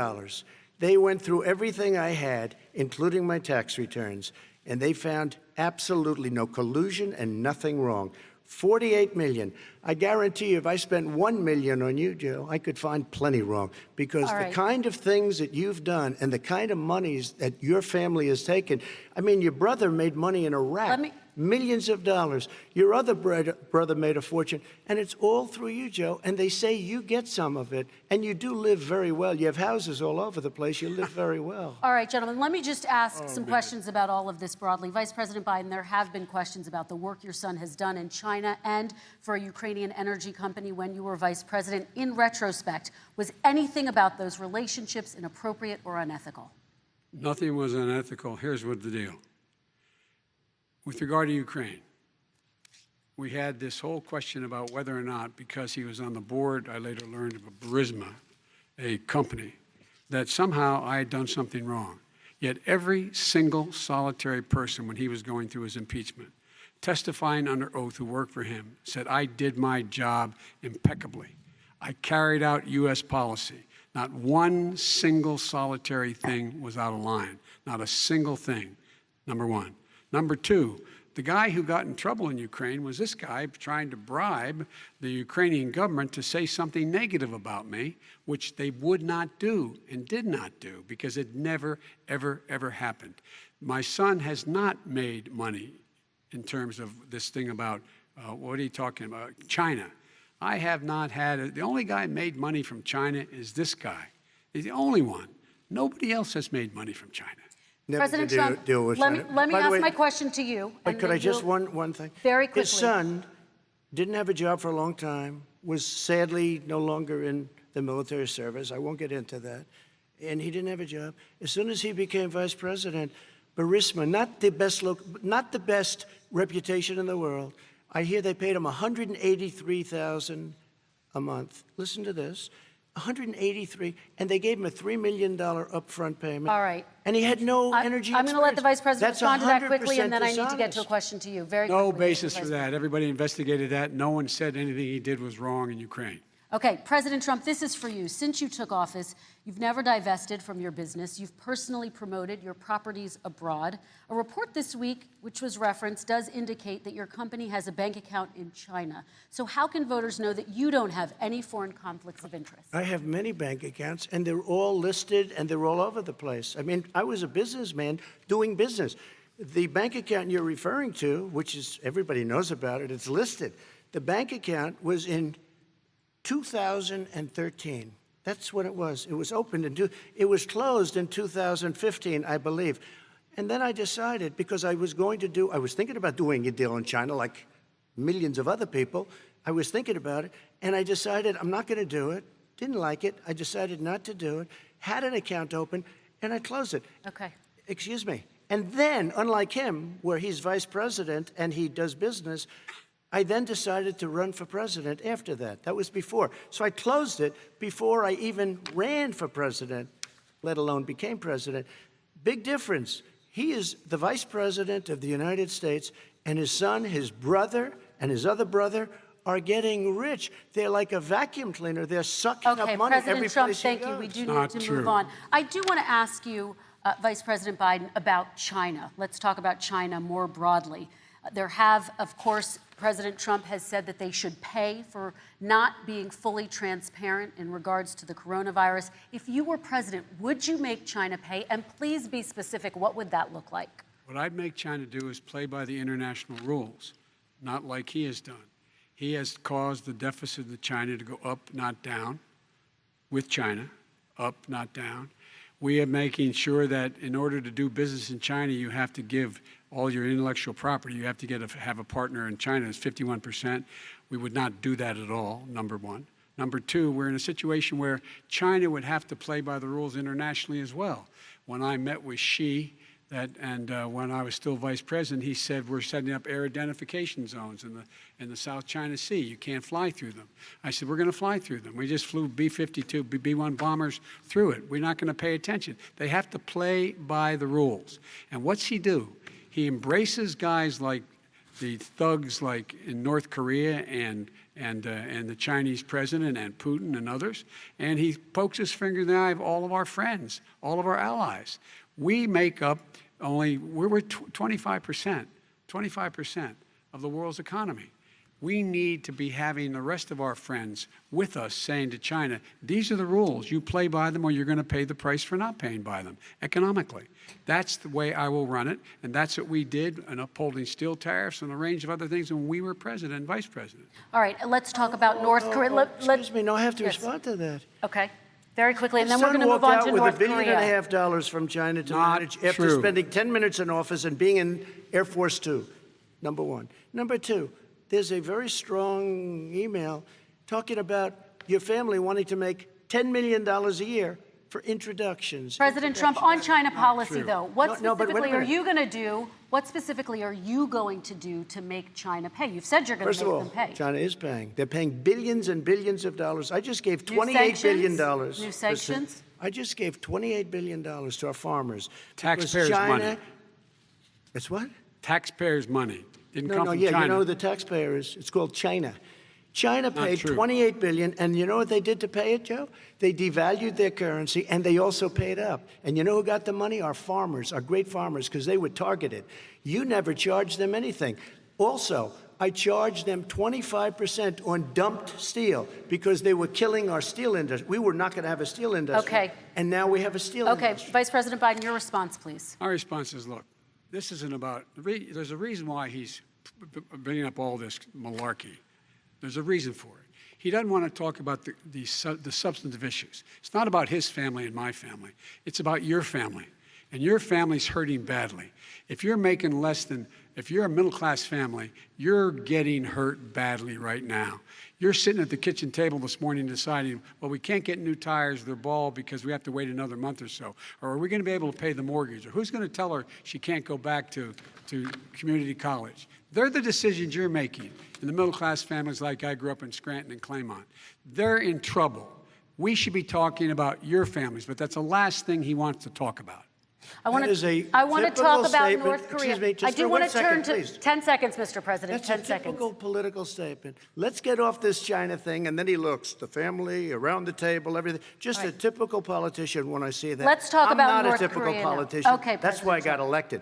They went through everything I had, including my tax returns, and they found absolutely no collusion and nothing wrong. 48 million. I guarantee you, if I spent 1 million on you, Joe, I could find plenty wrong. Because All the right. kind of things that you've done and the kind of monies that your family has taken, I mean, your brother made money in Iraq. Millions of dollars. Your other brother made a fortune, and it's all through you, Joe. And they say you get some of it, and you do live very well. You have houses all over the place. You live very well. All right, gentlemen, let me just ask some questions about all of this broadly. Vice President Biden, there have been questions about the work your son has done in China and for a Ukrainian energy company when you were vice president. In retrospect, was anything about those relationships inappropriate or unethical? Nothing was unethical. Here's what the deal. With regard to Ukraine, we had this whole question about whether or not, because he was on the board, I later learned of Burisma, a company, that somehow I had done something wrong. Yet every single solitary person, when he was going through his impeachment, testifying under oath who worked for him, said, I did my job impeccably. I carried out U.S. policy. Not one single solitary thing was out of line. Not a single thing, number one. Number two, the guy who got in trouble in Ukraine was this guy trying to bribe the Ukrainian government to say something negative about me, which they would not do and did not do because it never, ever, ever happened. My son has not made money in terms of this thing about, what are you talking about, China. I have not had, the only guy made money from China is this guy. He's the only one. Nobody else has made money from China. Never President to Trump, deal with let me China. By the ask way, my question to you. But and could then I just, you'll- one thing? Very quickly. His son didn't have a job for a long time, was sadly no longer in the military service. I won't get into that. And he didn't have a job. As soon as he became vice president, Burisma, not the best reputation in the world. I hear they paid him $183,000 a month. Listen to this. 183, and they gave him a $3 million upfront payment. All right. And he had no energy I'm going to let the vice president That's respond to that quickly, and then 100% I need to get to a dishonest. question to you. Very No quickly, basis Vice for that. Everybody investigated that. No one said anything he did was wrong in Ukraine. Okay, President Trump, this is for you. Since you took office, you've never divested from your business. You've personally promoted your properties abroad. A report this week, which was referenced, does indicate that your company has a bank account in China. So how can voters know that you don't have any foreign conflicts of interest? I have many bank accounts, and they're all listed, and they're all over the place. I mean, I was a businessman doing business. The bank account you're referring to, which is, everybody knows about it, it's listed. The bank account was in 2013. That's what it was. It was opened it was closed in 2015, I believe. And then I decided, because I was thinking about doing a deal in China like millions of other people. I was thinking about it, and I decided I'm not going to do it. Didn't like it. I decided not to do it. Had an account open, and I closed it. Okay. Excuse me. And then, unlike him, where he's vice president and he does business, I then decided to run for president after that. That was before. So I closed it before I even ran for president, let alone became president. Big difference. He is the vice president of the United States, and his son, his brother, and his other brother are getting rich. They're like a vacuum cleaner. They're sucking Okay, up money President every Trump, place thank he you. goes. We do Not need to true. move on. I do want to ask you, Vice President Biden, about China. Let's talk about China more broadly. There have, of course, President Trump has said that they should pay for not being fully transparent in regards to the coronavirus. If you were president, would you make China pay? And please be specific. What would that look like? What I'd make China do is play by the international rules, not like he has done. He has caused the deficit of China to go up, not down, with China, up, not down. We are making sure that in order to do business in China, you have to give all your intellectual property. You have to have a partner in China. It's 51%. We would not do that at all, number one. Number two, we're in a situation where China would have to play by the rules internationally as well. When I met with Xi, when I was still vice president, he said we're setting up air identification zones in the South China Sea. You can't fly through them. I said we're going to fly through them. We just flew B-52, B-1 bombers through it. We're not going to pay attention. They have to play by the rules. And what's he do? He embraces guys like the thugs like in North Korea and the Chinese president and Putin and others, and he pokes his finger in the eye of all of our friends, all of our allies. We make up we're 25% of the world's economy. We need to be having the rest of our friends with us saying to China, these are the rules. You play by them or you're going to pay the price for not paying by them economically. That's the way I will run it, and that's what we did in upholding steel tariffs and a range of other things when we were president and vice president. All right, let's talk about North Korea. Excuse me, no, I have to Yes. respond to that. Okay, very quickly, and then His we're son going to move walked on out to with North $1.5 Korea. billion from China to Not manage after true. spending 10 minutes in office and being in Air Force Two, number one. Number two, there's a very strong email talking about your family wanting to make $10 million a year for introductions. President Trump, on China policy, true. though, what No, but wait a specifically are minute. you going to do? What specifically are you going to do to make China pay? You've said you're going First to of make all, them pay. China is paying. They're paying billions and billions of dollars. I just gave New $28 billion. sanctions? New sanctions? I just gave $28 billion to our farmers. because Taxpayers' China, money. It's what? Taxpayers' money. Didn't No, come no, from yeah, China. you know who the taxpayer is? It's called China. China paid true. $28 billion, and you know what they did to pay it, Joe? They devalued their currency, and they also paid up. And you know who got the money? Our farmers, our great farmers, because they were targeted. You never charged them anything. Also, I charged them 25% on dumped steel because they were killing our steel industry. We were not going to have a steel industry. Okay. And now we have a steel Okay, industry. Vice President Biden, your response, please. Our response is, look, this isn't about, there's a reason why he's bringing up all this malarkey. There's a reason for it. He doesn't want to talk about the substantive issues. It's not about his family and my family. It's about your family. And your family's hurting badly. If you're making if you're a middle-class family, you're getting hurt badly right now. You're sitting at the kitchen table this morning deciding, well, we can't get new tires, they're bald because we have to wait another month or so. Or are we going to be able to pay the mortgage? Or who's going to tell her she can't go back to community college? They're the decisions you're making in the middle-class families like I grew up in Scranton and Claymont. They're in trouble. We should be talking about your families, but that's the last thing he wants to talk about. I want That is a to talk about typical North statement. Korea. Excuse me, just I do for want 1 to turn second, to please. 10 seconds, Mr. President. That's 10 a seconds. typical political statement. Let's get off this China thing, and then he looks, the family, around the table, everything. Just a typical politician when I see that. Let's talk about I'm not North a typical Korea now. politician. Okay, That's why I got President Trump. elected.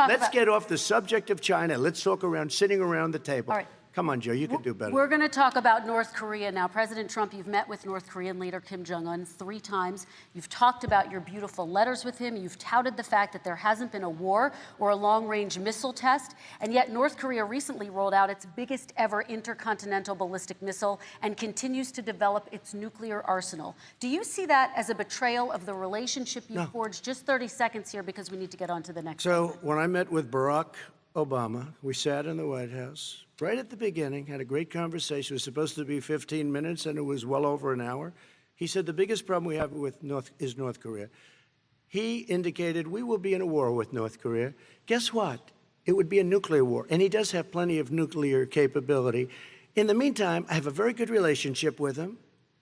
Let's Get off the subject of China. Let's talk sitting around the table. All right. Come on, Joe, you can do better. We're going to talk about North Korea now. President Trump, you've met with North Korean leader Kim Jong-un 3 times. You've talked about your beautiful letters with him. You've touted the fact that there hasn't been a war or a long-range missile test. And yet North Korea recently rolled out its biggest ever intercontinental ballistic missile and continues to develop its nuclear arsenal. Do you see that as a betrayal of the relationship you forged? Just 30 seconds here because we need to get on to the next. So when I met with Barack Obama, we sat in the White House right at the beginning, had a great conversation. It was supposed to be 15 minutes, and it was well over an hour. He said the biggest problem we have with North Korea. He indicated we will be in a war with North Korea. Guess what? It would be a nuclear war, and he does have plenty of nuclear capability. In the meantime, I have a very good relationship with him.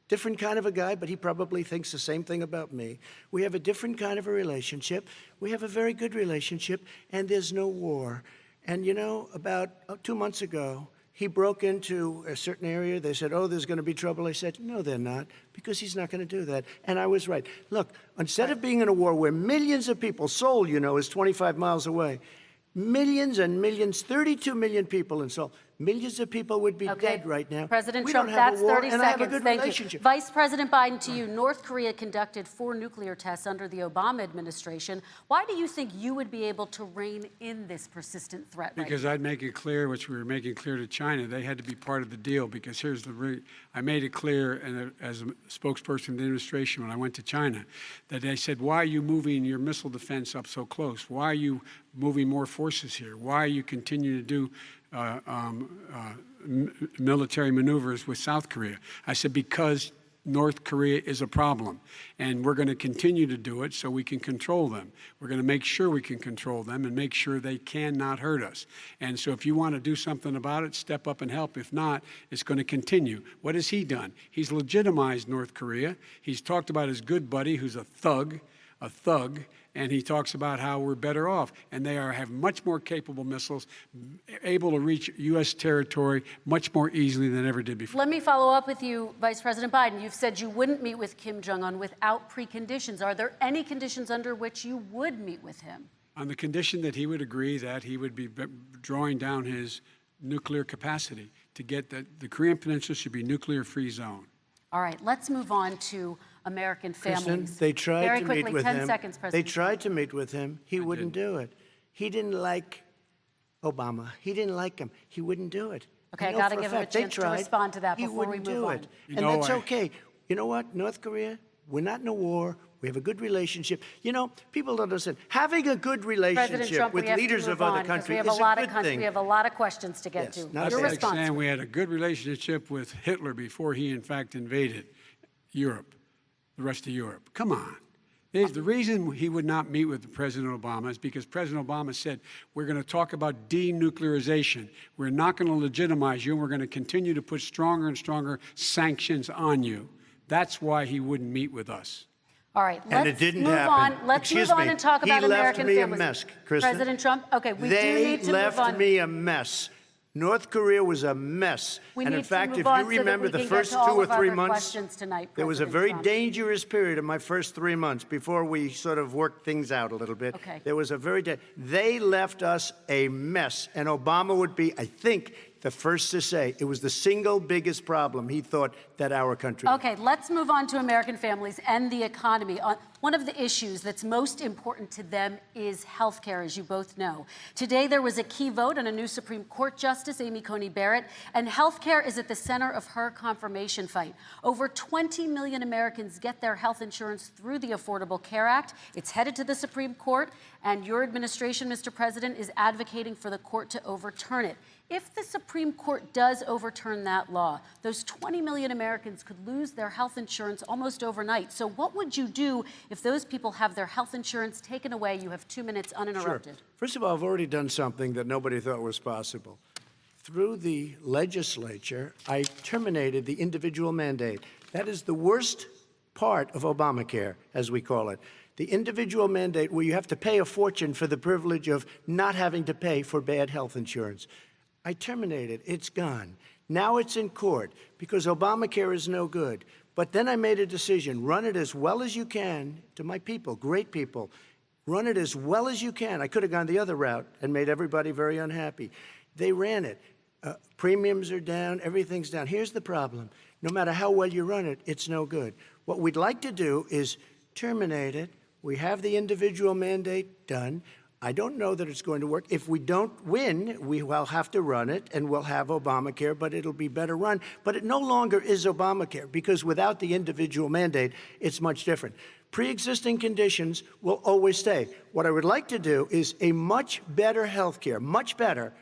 Different kind of a guy, but he probably thinks the same thing about me. We have a different kind of a relationship. We have a very good relationship, and there's no war. And you know, about 2 months ago, he broke into a certain area. They said, oh, there's going to be trouble. I said, no, they're not, because he's not going to do that. And I was right. Look, instead of being in a war where millions of people, Seoul, you know, is 25 miles away, millions and millions, 32 million people in Seoul, millions of people would be dead right now. President we Trump, don't have that's a war, 30 and seconds. I have a good Thank relationship. you. Vice President Biden, to you. North Korea conducted 4 nuclear tests under the Obama administration. Why do you think you would be able to rein in this persistent threat? Because I'd make it clear, which we were making clear to China, they had to be part of the deal. Because here's I made it clear, and as a spokesperson of the administration when I went to China, that they said, why are you moving your missile defense up so close? Why are you moving more forces here? Why are you continuing to do military maneuvers with South Korea. I said, because North Korea is a problem, and we're going to continue to do it so we can control them. We're going to make sure we can control them and make sure they cannot hurt us. And so if you want to do something about it, step up and help. If not, it's going to continue. What has he done? He's legitimized North Korea. He's talked about his good buddy, who's a thug, and he talks about how we're better off. And they have much more capable missiles, able to reach U.S. territory much more easily than ever did before. Let me follow up with you, Vice President Biden. You've said you wouldn't meet with Kim Jong-un without preconditions. Are there any conditions under which you would meet with him? On the condition that he would agree that he would be drawing down his nuclear capacity to get the Korean Peninsula should be nuclear-free zone. All right, let's move on to American families. Kristen, they tried Very to quickly, meet with 10 him. seconds, They President. tried to meet with him. He wouldn't do it. He didn't like Obama. He didn't like him. He wouldn't do it. Okay, I know gotta for give him a fact they chance to tried. respond to that He before we wouldn't move do on. it. You And know, that's okay. You know what? North Korea, we're not in a war. We have a good relationship. You know, people don't understand. Having a good President relationship Trump, with we have leaders to of move other on, 'cause we countries have is a lot a of good thing. We have a lot of questions to get Yes, to. not That's Your like response. saying we had a good relationship with Hitler before he, in fact, invaded Europe, the rest of Europe. Come on. The reason he would not meet with President Obama is because President Obama said, we're going to talk about denuclearization. We're not going to legitimize you, and we're going to continue to put stronger and stronger sanctions on you. That's why he wouldn't meet with us. All right, And let's it didn't move happen. on. Let's Excuse move on me. and talk about He left American me a families. mess, Kristen. President Trump, okay, we do They need to move left on. me a mess. North Korea was a mess. We And need in to fact, move if on you so that remember we the can get first to all 2 or of our 3 other months, questions tonight, there was a President very Trump. dangerous period in my first 3 months before we sort of worked things out a little bit. Okay. There was a they left us a mess. And Obama would be, I think, the first to say it was the single biggest problem he thought that our country had. Okay, let's move on to American families and the economy. One of the issues that's most important to them is health care, as you both know. Today, there was a key vote on a new Supreme Court Justice, Amy Coney Barrett, and health care is at the center of her confirmation fight. Over 20 million Americans get their health insurance through the Affordable Care Act. It's headed to the Supreme Court, and your administration, Mr. President, is advocating for the court to overturn it. If the Supreme Court does overturn that law, those 20 million Americans could lose their health insurance almost overnight. So what would you do if those people have their health insurance taken away? You have 2 minutes uninterrupted. Sure. First of all, I've already done something that nobody thought was possible. Through the legislature, I terminated the individual mandate. That is the worst part of Obamacare, as we call it. The individual mandate where you have to pay a fortune for the privilege of not having to pay for bad health insurance. I terminated. It's gone. Now it's in court because Obamacare is no good. But then I made a decision. Run it as well as you can to my people, great people. Run it as well as you can. I could have gone the other route and made everybody very unhappy. They ran it. Premiums are down. Everything's down. Here's the problem. No matter how well you run it, it's no good. What we'd like to do is terminate it. We have the individual mandate done. I don't know that it's going to work. If we don't win, we will have to run it, and we'll have Obamacare, but it'll be better run. But it no longer is Obamacare, because without the individual mandate, it's much different. Pre-existing conditions will always stay. What I would like to do is a much better health care, much better,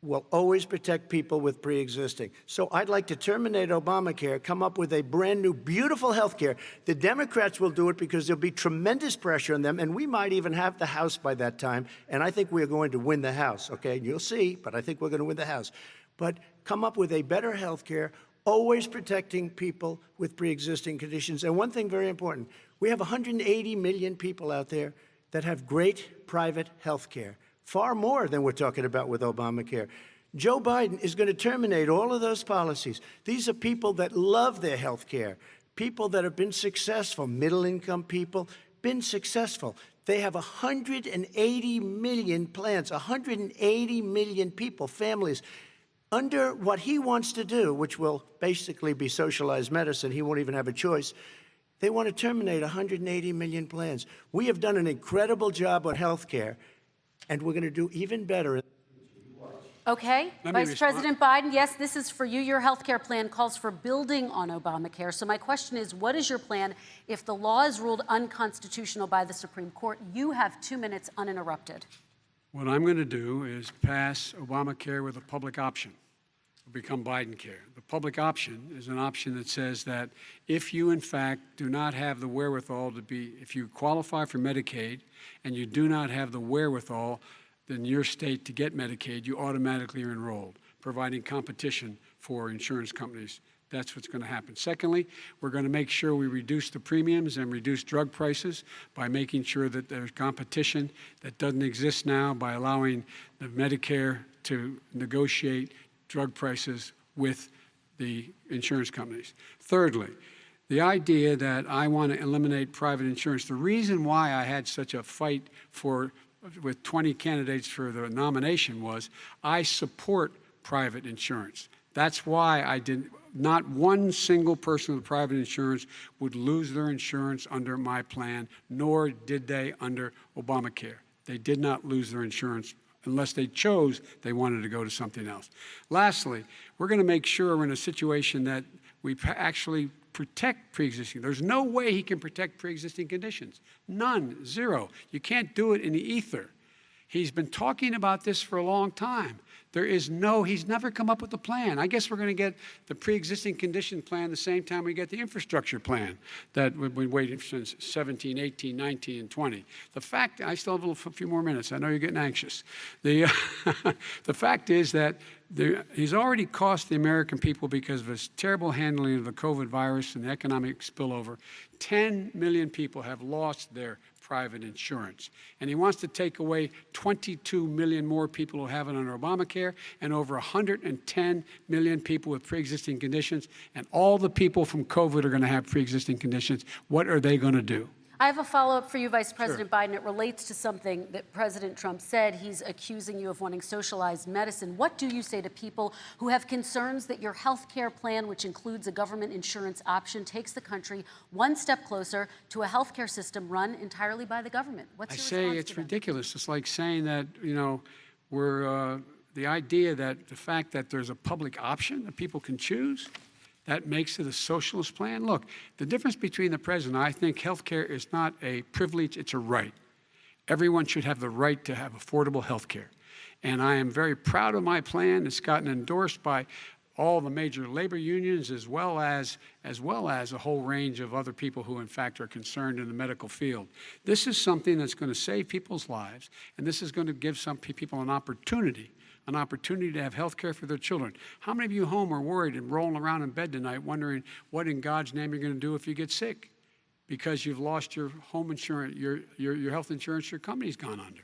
will always protect people with pre-existing. So I'd like to terminate Obamacare, come up with a brand new, beautiful health care. The Democrats will do it because there'll be tremendous pressure on them, and we might even have the House by that time, and I think we're going to win the House, okay? You'll see, but I think we're going to win the House. But come up with a better health care, always protecting people with pre-existing conditions. And one thing very important, we have 180 million people out there that have great private health care. Far more than we're talking about with Obamacare. Joe Biden is going to terminate all of those policies. These are people that love their health care, people that have been successful, middle-income people, been successful. They have 180 million plans, 180 million people, families. Under what he wants to do, which will basically be socialized medicine, he won't even have a choice, they want to terminate 180 million plans. We have done an incredible job on health care, and we're going to do even better. Okay, Let me Vice respond. President Biden, yes, this is for you. Your health care plan calls for building on Obamacare. So my question is, what is your plan if the law is ruled unconstitutional by the Supreme Court? You have 2 minutes uninterrupted. What I'm going to do is pass Obamacare with a public option. will become Biden-care. The public option is an option that says that if you, in fact, do not have the wherewithal if you qualify for Medicaid and you do not have the wherewithal in your state to get Medicaid, you automatically are enrolled, providing competition for insurance companies. That's what's going to happen. Secondly, we're going to make sure we reduce the premiums and reduce drug prices by making sure that there's competition that doesn't exist now by allowing the Medicare to negotiate drug prices with the insurance companies. Thirdly, the idea that I want to eliminate private insurance, the reason why I had such a fight with 20 candidates for the nomination was I support private insurance. That's why not one single person with private insurance would lose their insurance under my plan, nor did they under Obamacare. They did not lose their insurance unless they chose they wanted to go to something else. Lastly, we're going to make sure we're in a situation that we actually protect pre-existing. There's no way he can protect pre-existing conditions. None, zero. You can't do it in the ether. He's been talking about this for a long time. He's never come up with a plan. I guess we're going to get the pre-existing condition plan the same time we get the infrastructure plan that we've been waiting since 17, 18, 19, and 20. The fact, I still have a few more minutes. I know you're getting anxious. The fact is that he's already cost the American people, because of his terrible handling of the COVID virus and the economic spillover, 10 million people have lost their private insurance. And he wants to take away 22 million more people who have it under Obamacare, and over 110 million people with pre-existing conditions. And all the people from COVID are going to have pre-existing conditions. What are they going to do? I have a follow-up for you, Vice President Biden. It relates to something that President Trump said. He's accusing you of wanting socialized medicine. What do you say to people who have concerns that your health care plan, which includes a government insurance option, takes the country one step closer to a health care system run entirely by the government? What's your response to them? I say it's ridiculous. It's like saying that, the idea that the fact that there's a public option that people can choose, that makes it a socialist plan. Look, the difference between the president, I think health care is not a privilege, it's a right. Everyone should have the right to have affordable health care. And I am very proud of my plan. It's gotten endorsed by all the major labor unions, as well as a whole range of other people who, in fact, are concerned in the medical field. This is something that's going to save people's lives, and this is going to give some people an opportunity to have health care for their children. How many of you home are worried and rolling around in bed tonight wondering what in God's name you're going to do if you get sick because you've lost your home insurance, your health insurance, your company's gone under?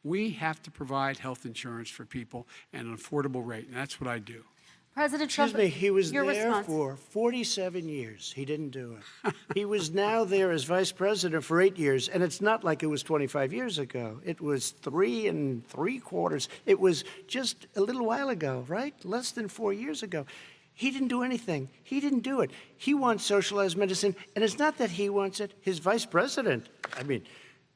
We have to provide health insurance for people at an affordable rate, and that's what I do. President Trump, Excuse me, he was your there response. for 47 years. He didn't do it. He was now there as vice president for 8 years, and it's not like it was 25 years ago. It was 3 3/4. It was just a little while ago, right? Less than 4 years ago. He didn't do anything. He didn't do it. He wants socialized medicine, and it's not that he wants it. His vice president,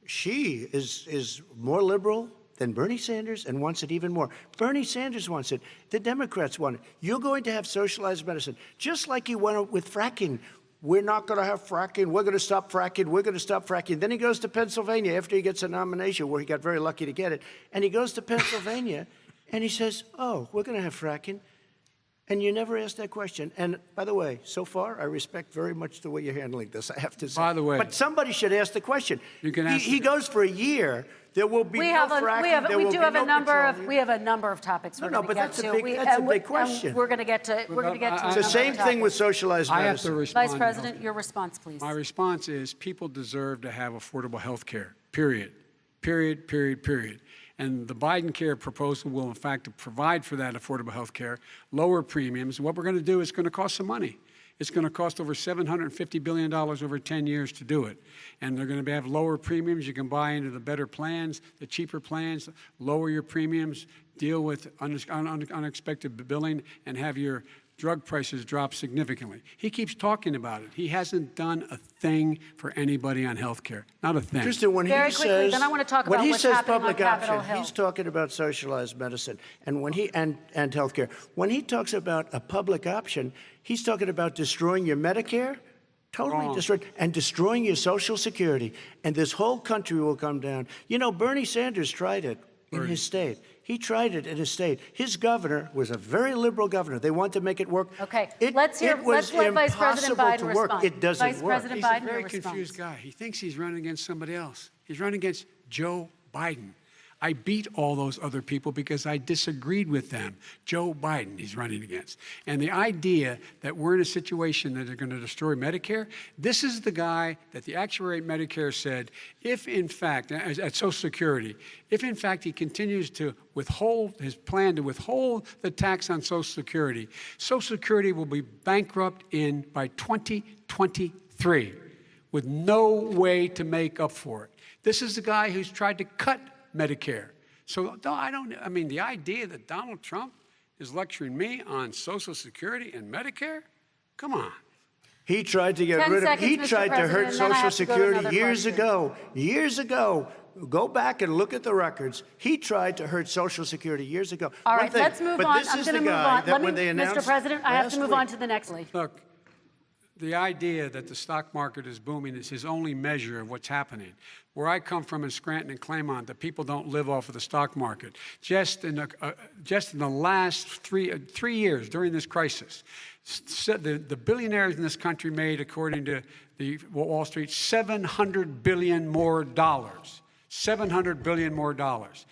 she is more liberal than Bernie Sanders and wants it even more. Bernie Sanders wants it. The Democrats want it. You're going to have socialized medicine, just like he went with fracking. We're not going to have fracking. We're going to stop fracking. We're going to stop fracking. Then he goes to Pennsylvania after he gets a nomination, where he got very lucky to get it. And he goes to Pennsylvania and he says, oh, we're going to have fracking. And you never asked that question. And by the way, so far, I respect very much the way you're handling this, I have to say. By the way. But somebody should ask the question. You can ask he goes for a year. There will be no fracking. We have a number of topics we're going to get to. That's a big question. We're going to get to. It's the same thing with socialized medicine. I have to respond. Vice President, your response, please. My response is people deserve to have affordable health care, period. Period, period, period. And the Biden care proposal will, in fact, provide for that affordable health care, lower premiums. What we're going to do is going to cost some money. It's going to cost over $750 billion over 10 years to do it. And they're going to have lower premiums. You can buy into the better plans, the cheaper plans, lower your premiums, deal with unexpected billing, and have your drug prices drop significantly. He keeps talking about it. He hasn't done a thing for anybody on health care. Not a thing. Tristan, when Very he quickly, says, then I want to talk about when he what's says happening on public Capitol option, Hill. he's talking about socialized medicine and and health care. When he talks about a public option, he's talking about destroying your Medicare, totally destroyed, and destroying your Social Security. And this whole country will come down. You know, Bernie Sanders tried it in his state. He tried it in his state. His governor was a very liberal governor. They wanted to make it work. Okay, It let's was let Vice President impossible Biden to work. respond. It doesn't Vice work. President He's Biden, a very your confused response. guy. He thinks he's running against somebody else. He's running against Joe Biden. I beat all those other people because I disagreed with them. Joe Biden he's running against. And the idea that we're in a situation that are going to destroy Medicare, this is the guy that the actuary at Medicare said, if in fact, at Social Security, if in fact he continues to withhold his plan to withhold the tax on Social Security will be bankrupt by 2023 with no way to make up for it. This is the guy who's tried to cut Medicare. So I mean, the idea that Donald Trump is lecturing me on Social Security and Medicare? Come on. He tried to get 10 rid of seconds, He Mr. tried to President, hurt and then I Social have to go to Security another years question. ago. Years ago. Go back and look at the records. He tried to hurt Social Security years ago. All One right, thing, let's move but on. this I'm is going to the move guy on. that Let when me, they announced Mr. President, I have last to move week- on to the next one. Look, the idea that the stock market is booming is his only measure of what's happening. Where I come from in Scranton and Claymont, the people don't live off of the stock market. Just in the last three years during this crisis, the billionaires in this country made, according to the Wall Street, $700 billion more dollars. $700 billion more dollars,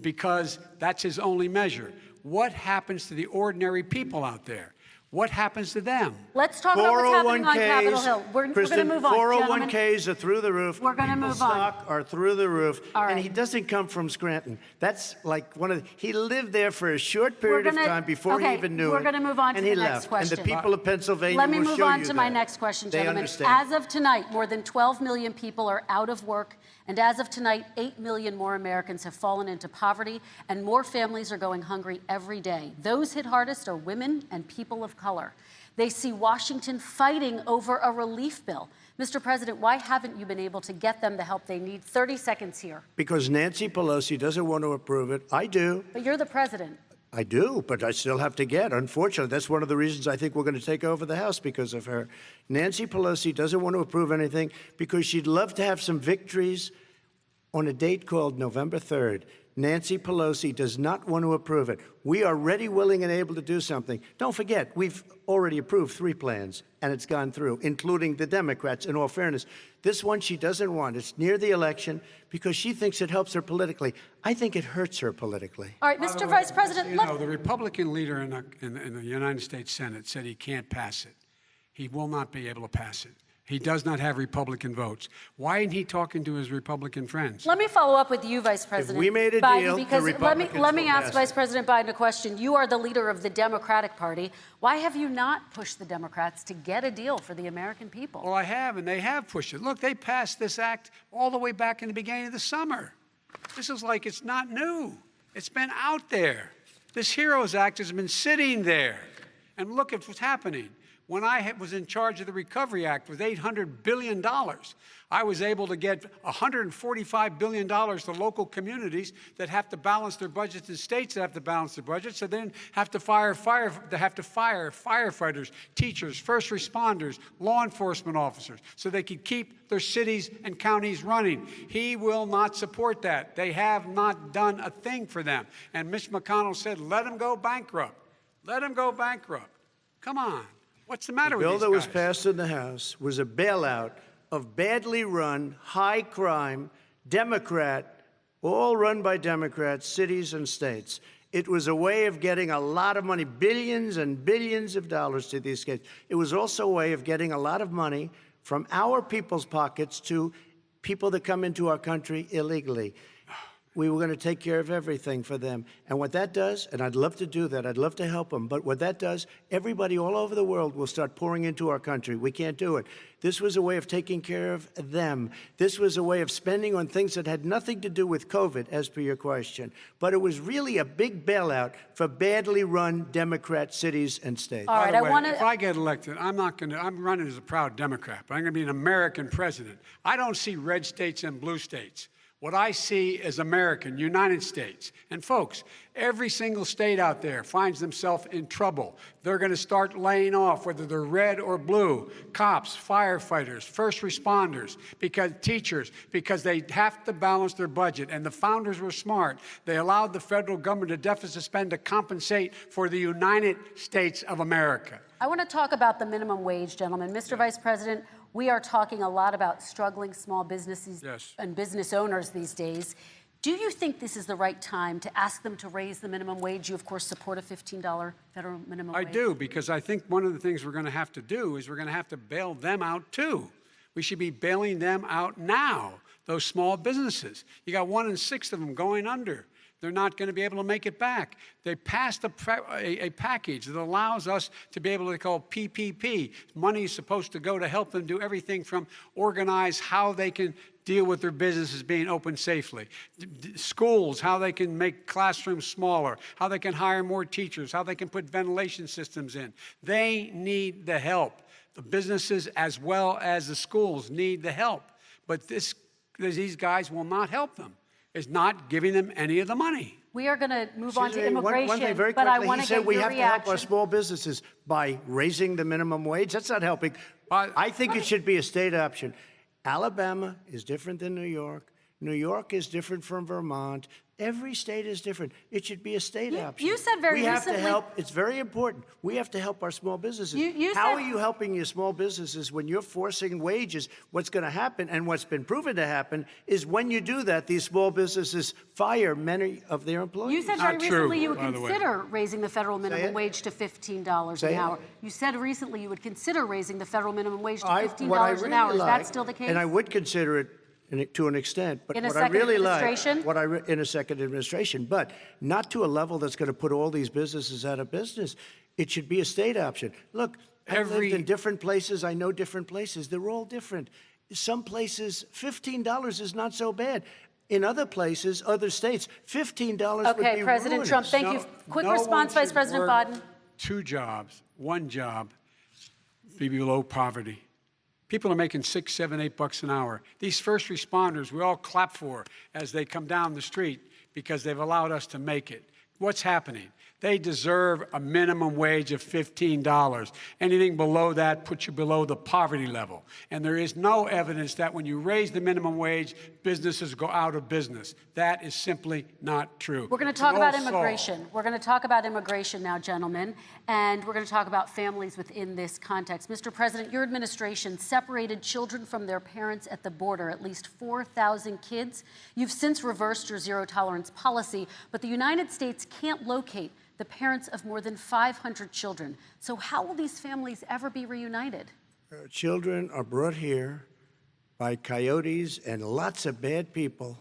because that's his only measure. What happens to the ordinary people out there? What happens to them? Let's talk about what's happening on Capitol Hill. We're going to Kristen, move on, gentlemen. 401ks are through the roof. We're gonna People's move on. stock are through the roof. All And right. he doesn't come from Scranton. That's like he lived there for a short period of time before he even knew it. We're going to move on to and the he next left. question. And the people of Pennsylvania Let me will move show on you to my that. next question, They gentlemen. understand. As of tonight, more than 12 million people are out of work. And as of tonight, 8 million more Americans have fallen into poverty, and more families are going hungry every day. Those hit hardest are women and people of color. They see Washington fighting over a relief bill. Mr. President, why haven't you been able to get them the help they need? 30 seconds here. Because Nancy Pelosi doesn't want to approve it. I do. But you're the president. I do, but I still have to get. Unfortunately, that's one of the reasons I think we're going to take over the House, because of her. Nancy Pelosi doesn't want to approve anything because she'd love to have some victories on a date called November 3rd. Nancy Pelosi does not want to approve it. We are ready, willing, and able to do something. Don't forget, we've already approved 3 plans, and it's gone through, including the Democrats, in all fairness. This one she doesn't want. It's near the election because she thinks it helps her politically. I think it hurts her politically. All right, Mr. Vice President, You know, the Republican leader in the United States Senate said he can't pass it. He will not be able to pass it. He does not have Republican votes. Why isn't he talking to his Republican friends? let me follow up with you, Vice President we made a Biden, deal, the because Republicans let me will ask pass Vice it. President Biden a question. You are the leader of the Democratic Party. Why have you not pushed the Democrats to get a deal for the American people? Well, I have, and they have pushed it. Look, they passed this act all the way back in the beginning of the summer. This is like it's not new. It's been out there. This HEROES Act has been sitting there. And look at what's happening. When I was in charge of the Recovery Act with $800 billion, I was able to get $145 billion to local communities that have to balance their budgets and states that have to balance their budgets, so then have to fire firefighters, teachers, first responders, law enforcement officers, so they can keep their cities and counties running. He will not support that. They have not done a thing for them. And Mitch McConnell said, let them go bankrupt. Let them go bankrupt. Come on. What's the matter with The these bill that was guys? passed in the House was a bailout of badly run, high-crime, Democrat, all run by Democrats, cities and states. It was a way of getting a lot of money, billions and billions of dollars to these states. It was also a way of getting a lot of money from our people's pockets to people that come into our country illegally. We were going to take care of everything for them. And what that does, and I'd love to do that, I'd love to help them, but what that does, everybody all over the world will start pouring into our country. We can't do it. This was a way of taking care of them. This was a way of spending on things that had nothing to do with COVID, as per your question. But it was really a big bailout for badly run Democrat cities and states. All right, By the I way, want if to. I get elected, I'm running as a proud Democrat, but I'm going to be an American president. I don't see red states and blue states. What I see is American, United States. And folks, every single state out there finds themselves in trouble. They're going to start laying off, whether they're red or blue, cops, firefighters, first responders, because teachers, because they have to balance their budget. And the founders were smart. They allowed the federal government to deficit spend to compensate for the United States of America. I want to talk about the minimum wage, gentlemen. Mr. Vice President, we are talking a lot about struggling small businesses and business owners these days. Do you think this is the right time to ask them to raise the minimum wage? You, of course, support a $15 federal minimum wage. I do, because I think one of the things we're going to have to do is we're going to have to bail them out, too. We should be bailing them out now, those small businesses. You got 1 in 6 of them going under. They're not going to be able to make it back. They passed a package that allows us to be able to call PPP. Money is supposed to go to help them do everything from organize how they can deal with their businesses being open safely. Schools, how they can make classrooms smaller, how they can hire more teachers, how they can put ventilation systems in. They need the help. The businesses as well as the schools need the help. But these guys will not help them. Is not giving them any of the money. We are going to move on to immigration, one thing very but I quickly, want he to get said we your have to help our reaction. small businesses by raising the minimum wage. That's not helping. I think it should be a state option. Alabama is different than New York. New York is different from Vermont. Every state is different. It should be a state option. You said very recently. We have recently. to help. It's very important. We have to help our small businesses. How are you helping your small businesses when you're forcing wages? What's going to happen, and what's been proven to happen, is when you do that, these small businesses fire many of their employees. You said very recently you would by the way. consider raising the federal minimum wage to $15 an hour. You said recently you would consider raising the federal minimum wage to $15 an hour. Is that still the case? And I would consider it to an extent, but In a what I second really administration? like, in a second administration, but not to a level that's going to put all these businesses out of business. It should be a state option. Look, I've lived in different places. I know different places. They're all different. Some places, $15 is not so bad. In other places, other states, $15 would be Okay, President ruinous. Trump, thank you. Quick response, Vice President Biden. 2 jobs, 1 job, be below poverty. People are making $6, $7, $8 an hour. These first responders, we all clap for as they come down the street because they've allowed us to make it. What's happening? They deserve a minimum wage of $15. Anything below that puts you below the poverty level. And there is no evidence that when you raise the minimum wage, businesses go out of business. That is simply not true. We're going to talk about immigration. We're going to talk about immigration now, gentlemen, and we're going to talk about families within this context. Mr. President, your administration separated children from their parents at the border, at least 4,000 kids. You've since reversed your zero-tolerance policy, but the United States can't locate the parents of more than 500 children. So how will these families ever be reunited? Children are brought here by coyotes and lots of bad people,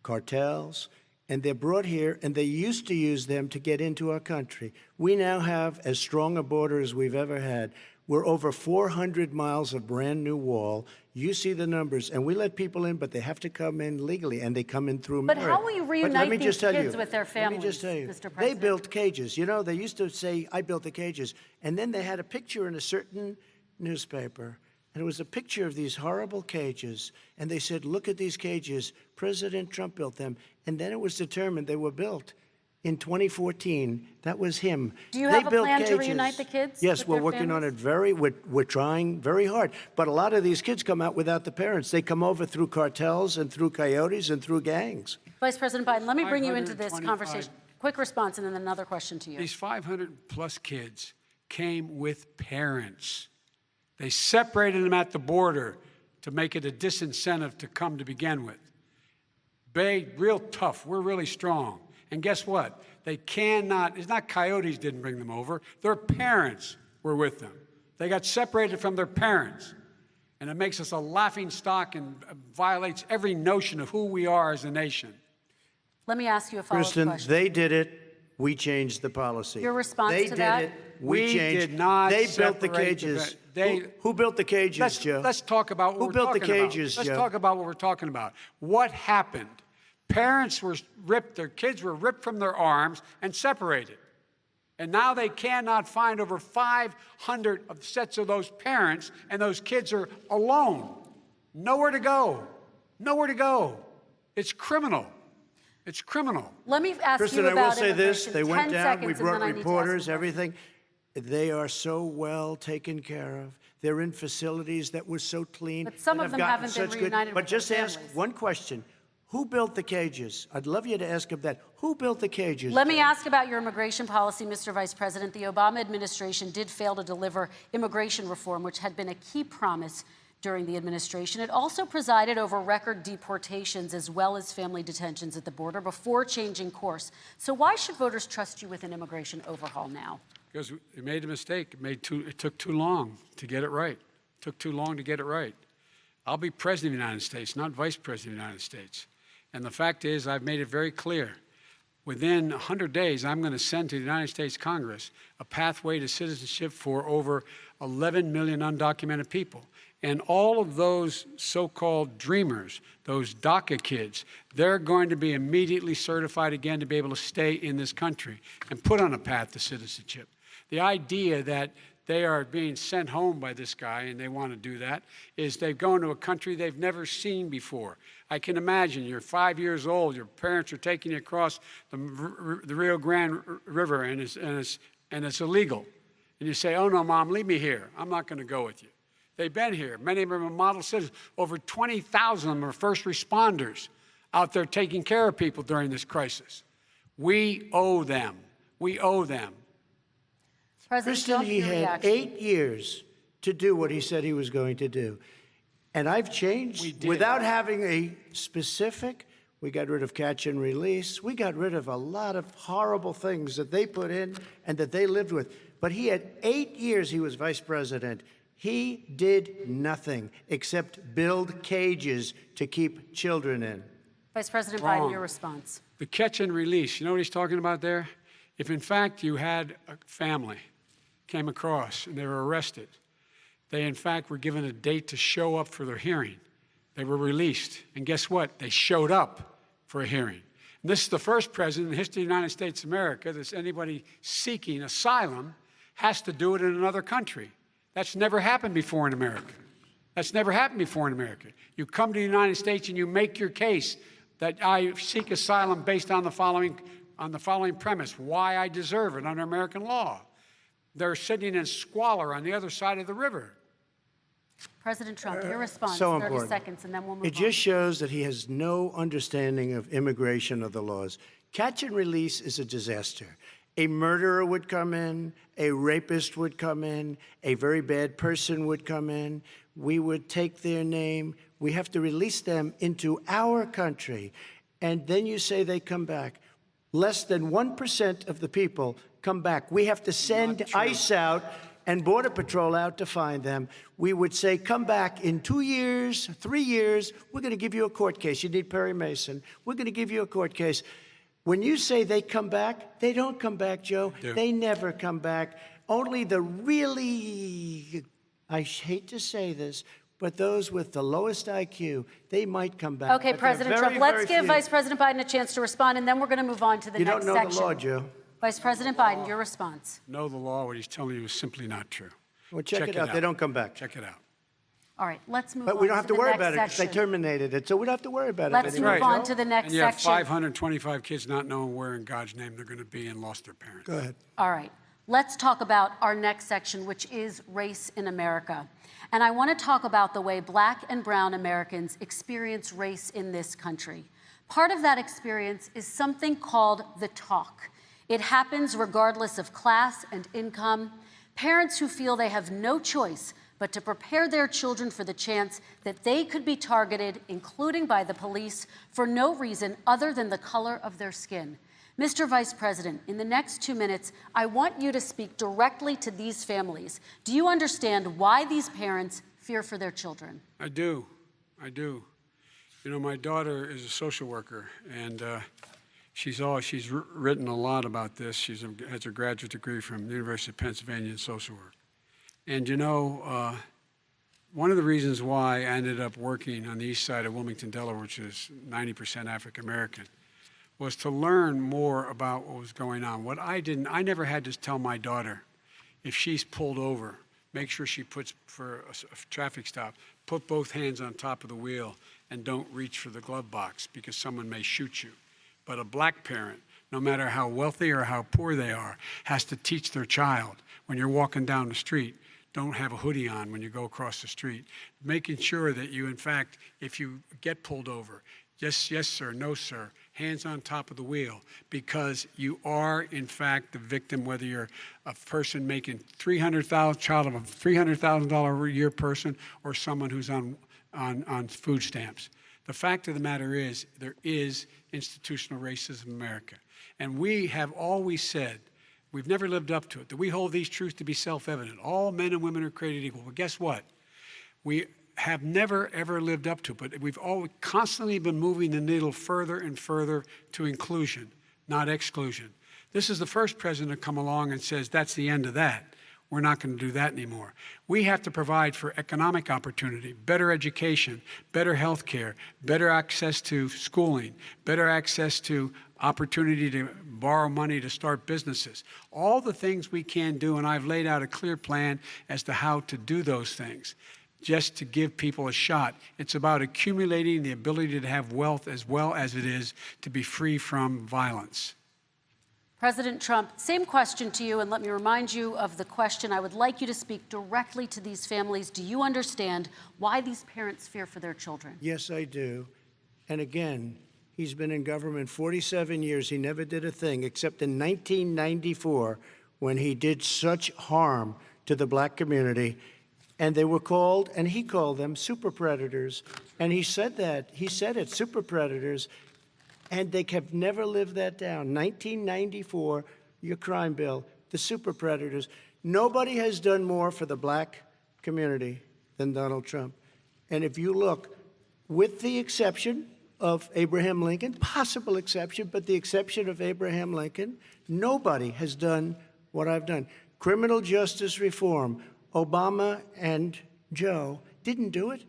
cartels, and they're brought here, and they used to use them to get into our country. We now have as strong a border as we've ever had. We're over 400 miles of brand new wall. You see the numbers, and we let people in, but they have to come in legally, and they come in through merit. But how will you reunite these kids with their families, Let me just tell you, Mr. President? they built cages. You know, they used to say, I built the cages, and then they had a picture in a certain newspaper, and it was a picture of these horrible cages, and they said, look at these cages. President Trump built them, and then it was determined they were built. In 2014, that was him. Do you have a plan to reunite the kids? Yes, with we're their working on families? it we're trying very hard. But a lot of these kids come out without the parents. They come over through cartels and through coyotes and through gangs. Vice President Biden, let me bring you into this 525 conversation. Quick response and then another question to you. These 500-plus kids came with parents. They separated them at the border to make it a disincentive to come to begin with. Real tough. We're really strong. And guess what? They cannot, it's not coyotes didn't bring them over. Their parents were with them. They got separated from their parents. And it makes us a laughing stock and violates every notion of who we are as a nation. Let me ask you a follow-up Kristen, question. they did it. We changed the policy. Your response they to that? They did it. We changed. did not They built the separate cages. the Who built the cages, Joe? Let's talk about what Who we're built the talking about. cages, Let's Joe? talk about what we're talking about. What happened? Parents were ripped, their kids were ripped from their arms and separated. And now they cannot find over 500 sets of those parents, and those kids are alone. Nowhere to go. Nowhere to go. It's criminal. It's criminal. Let me ask Kristen, you I about will say this. immigration. They went 10 down. We seconds, and brought then I need to ask a reporters, question. everything. They are so well taken care of. They're in facilities that were so clean. But some that of have them gotten haven't been such reunited But with their just ask families. one question. Who built the cages? I'd love you to ask him that. Who built the cages? Let me ask about your immigration policy, Mr. Vice President. The Obama administration did fail to deliver immigration reform, which had been a key promise during the administration. It also presided over record deportations as well as family detentions at the border before changing course. So why should voters trust you with an immigration overhaul now? Because we made a mistake. It took too long to get it right. It took too long to get it right. I'll be president of the United States, not vice president of the United States. And the fact is, I've made it very clear. Within 100 days, I'm going to send to the United States Congress a pathway to citizenship for over 11 million undocumented people. And all of those so-called dreamers, those DACA kids, they're going to be immediately certified again to be able to stay in this country and put on a path to citizenship. The idea that they are being sent home by this guy, and they want to do that, is they've gone to a country they've never seen before. I can imagine you're 5 years old, your parents are taking you across the Rio Grande River, and it's illegal. And you say, oh, no, Mom, leave me here. I'm not going to go with you. They've been here. Many of them are model citizens. Over 20,000 of them are first responders out there taking care of people during this crisis. We owe them. We owe them. President Kristen, Trump, he your had reaction. 8 years to do what he said he was going to do. And I've changed. We did. Without having a specific, we got rid of catch and release. We got rid of a lot of horrible things that they put in and that they lived with. But he had 8 years he was vice president. He did nothing except build cages to keep children in. Vice President Wrong. Biden, your response. The catch and release, you know what he's talking about there? If, in fact, you had a family came across and they were arrested, they, in fact, were given a date to show up for their hearing. They were released. And guess what? They showed up for a hearing. And this is the first president in the history of the United States of America that anybody seeking asylum has to do it in another country. That's never happened before in America. That's never happened before in America. You come to the United States and you make your case that I seek asylum based on the following premise, why I deserve it under American law. They're sitting in squalor on the other side of the river. President Trump, your response, So 30 important. seconds, and then we'll move It just shows that he has no understanding of immigration or the laws. Catch and release is a disaster. A murderer would come in, a rapist would come in, a very bad person would come in. We would take their name. We have to release them into our country. And then you say they come back. Less than 1% of the people come back. We have to send ICE out and Border Patrol out to find them. We would say, come back in 2 years, 3 years. We're going to give you a court case. You need Perry Mason. We're going to give you a court case. When you say they come back, they don't come back, Joe. They never come back. Only the really, I hate to say this, but those with the lowest IQ, they might come back. Okay, But they're President very, Trump, let's very give few. Vice President Biden a chance to respond, and then we're going to move on to the You next don't know section. the law, Joe. Vice President Biden, your response. Know the law, what he's telling you is simply not true. Well, check it out. They don't come back. Check it out. All right, let's move on But we don't have to the worry next about it because they section. terminated it, so we don't have to worry about Let's it move anymore. on to the next And you have section. 525 kids not knowing where in God's name they're going to be and lost their parents. Go ahead. All right, let's talk about our next section, which is race in America. And I want to talk about the way Black and brown Americans experience race in this country. Part of that experience is something called the talk. It happens regardless of class and income. Parents who feel they have no choice but to prepare their children for the chance that they could be targeted, including by the police, for no reason other than the color of their skin. Mr. Vice President, in the next 2 minutes, I want you to speak directly to these families. Do you understand why these parents fear for their children? I do. I do. You know, my daughter is a social worker, and she's written a lot about this. She has a graduate degree from the University of Pennsylvania in social work. And you know, one of the reasons why I ended up working on the east side of Wilmington, Delaware, which is 90% African American, was to learn more about what was going on. I never had to tell my daughter, if she's pulled over make sure she puts, for a traffic stop, put both hands on top of the wheel and don't reach for the glove box because someone may shoot you. But a black parent, no matter how wealthy or how poor they are, has to teach their child when you're walking down the street, don't have a hoodie on when you go across the street. Making sure that you, in fact, if you get pulled over, yes, yes, sir, no, sir, hands on top of the wheel, because you are, in fact, the victim, whether you're a person making child of a $300,000 a year person or someone who's on food stamps. The fact of the matter is there is institutional racism in America. And we have always said, we've never lived up to it, that we hold these truths to be self-evident. All men and women are created equal. But guess what? We have never, ever lived up to it, but we've always constantly been moving the needle further and further to inclusion, not exclusion. This is the first president to come along and says, that's the end of that. We're not going to do that anymore. We have to provide for economic opportunity, better education, better health care, better access to schooling, better access to opportunity to borrow money to start businesses. All the things we can do, and I've laid out a clear plan as to how to do those things, just to give people a shot. It's about accumulating the ability to have wealth as well as it is to be free from violence. President Trump, same question to you, and let me remind you of the question. I would like you to speak directly to these families. Do you understand why these parents fear for their children? Yes, I do. And again, he's been in government 47 years. He never did a thing except in 1994 when he did such harm to the black community. And they were called, and he called them super predators. And he said that. He said it, super predators. And they have never lived that down. 1994, your crime bill, the super predators. Nobody has done more for the black community than Donald Trump. And if you look, with the exception of Abraham Lincoln, possible exception, but the exception of Abraham Lincoln, nobody has done what I've done. Criminal justice reform, Obama and Joe didn't do it.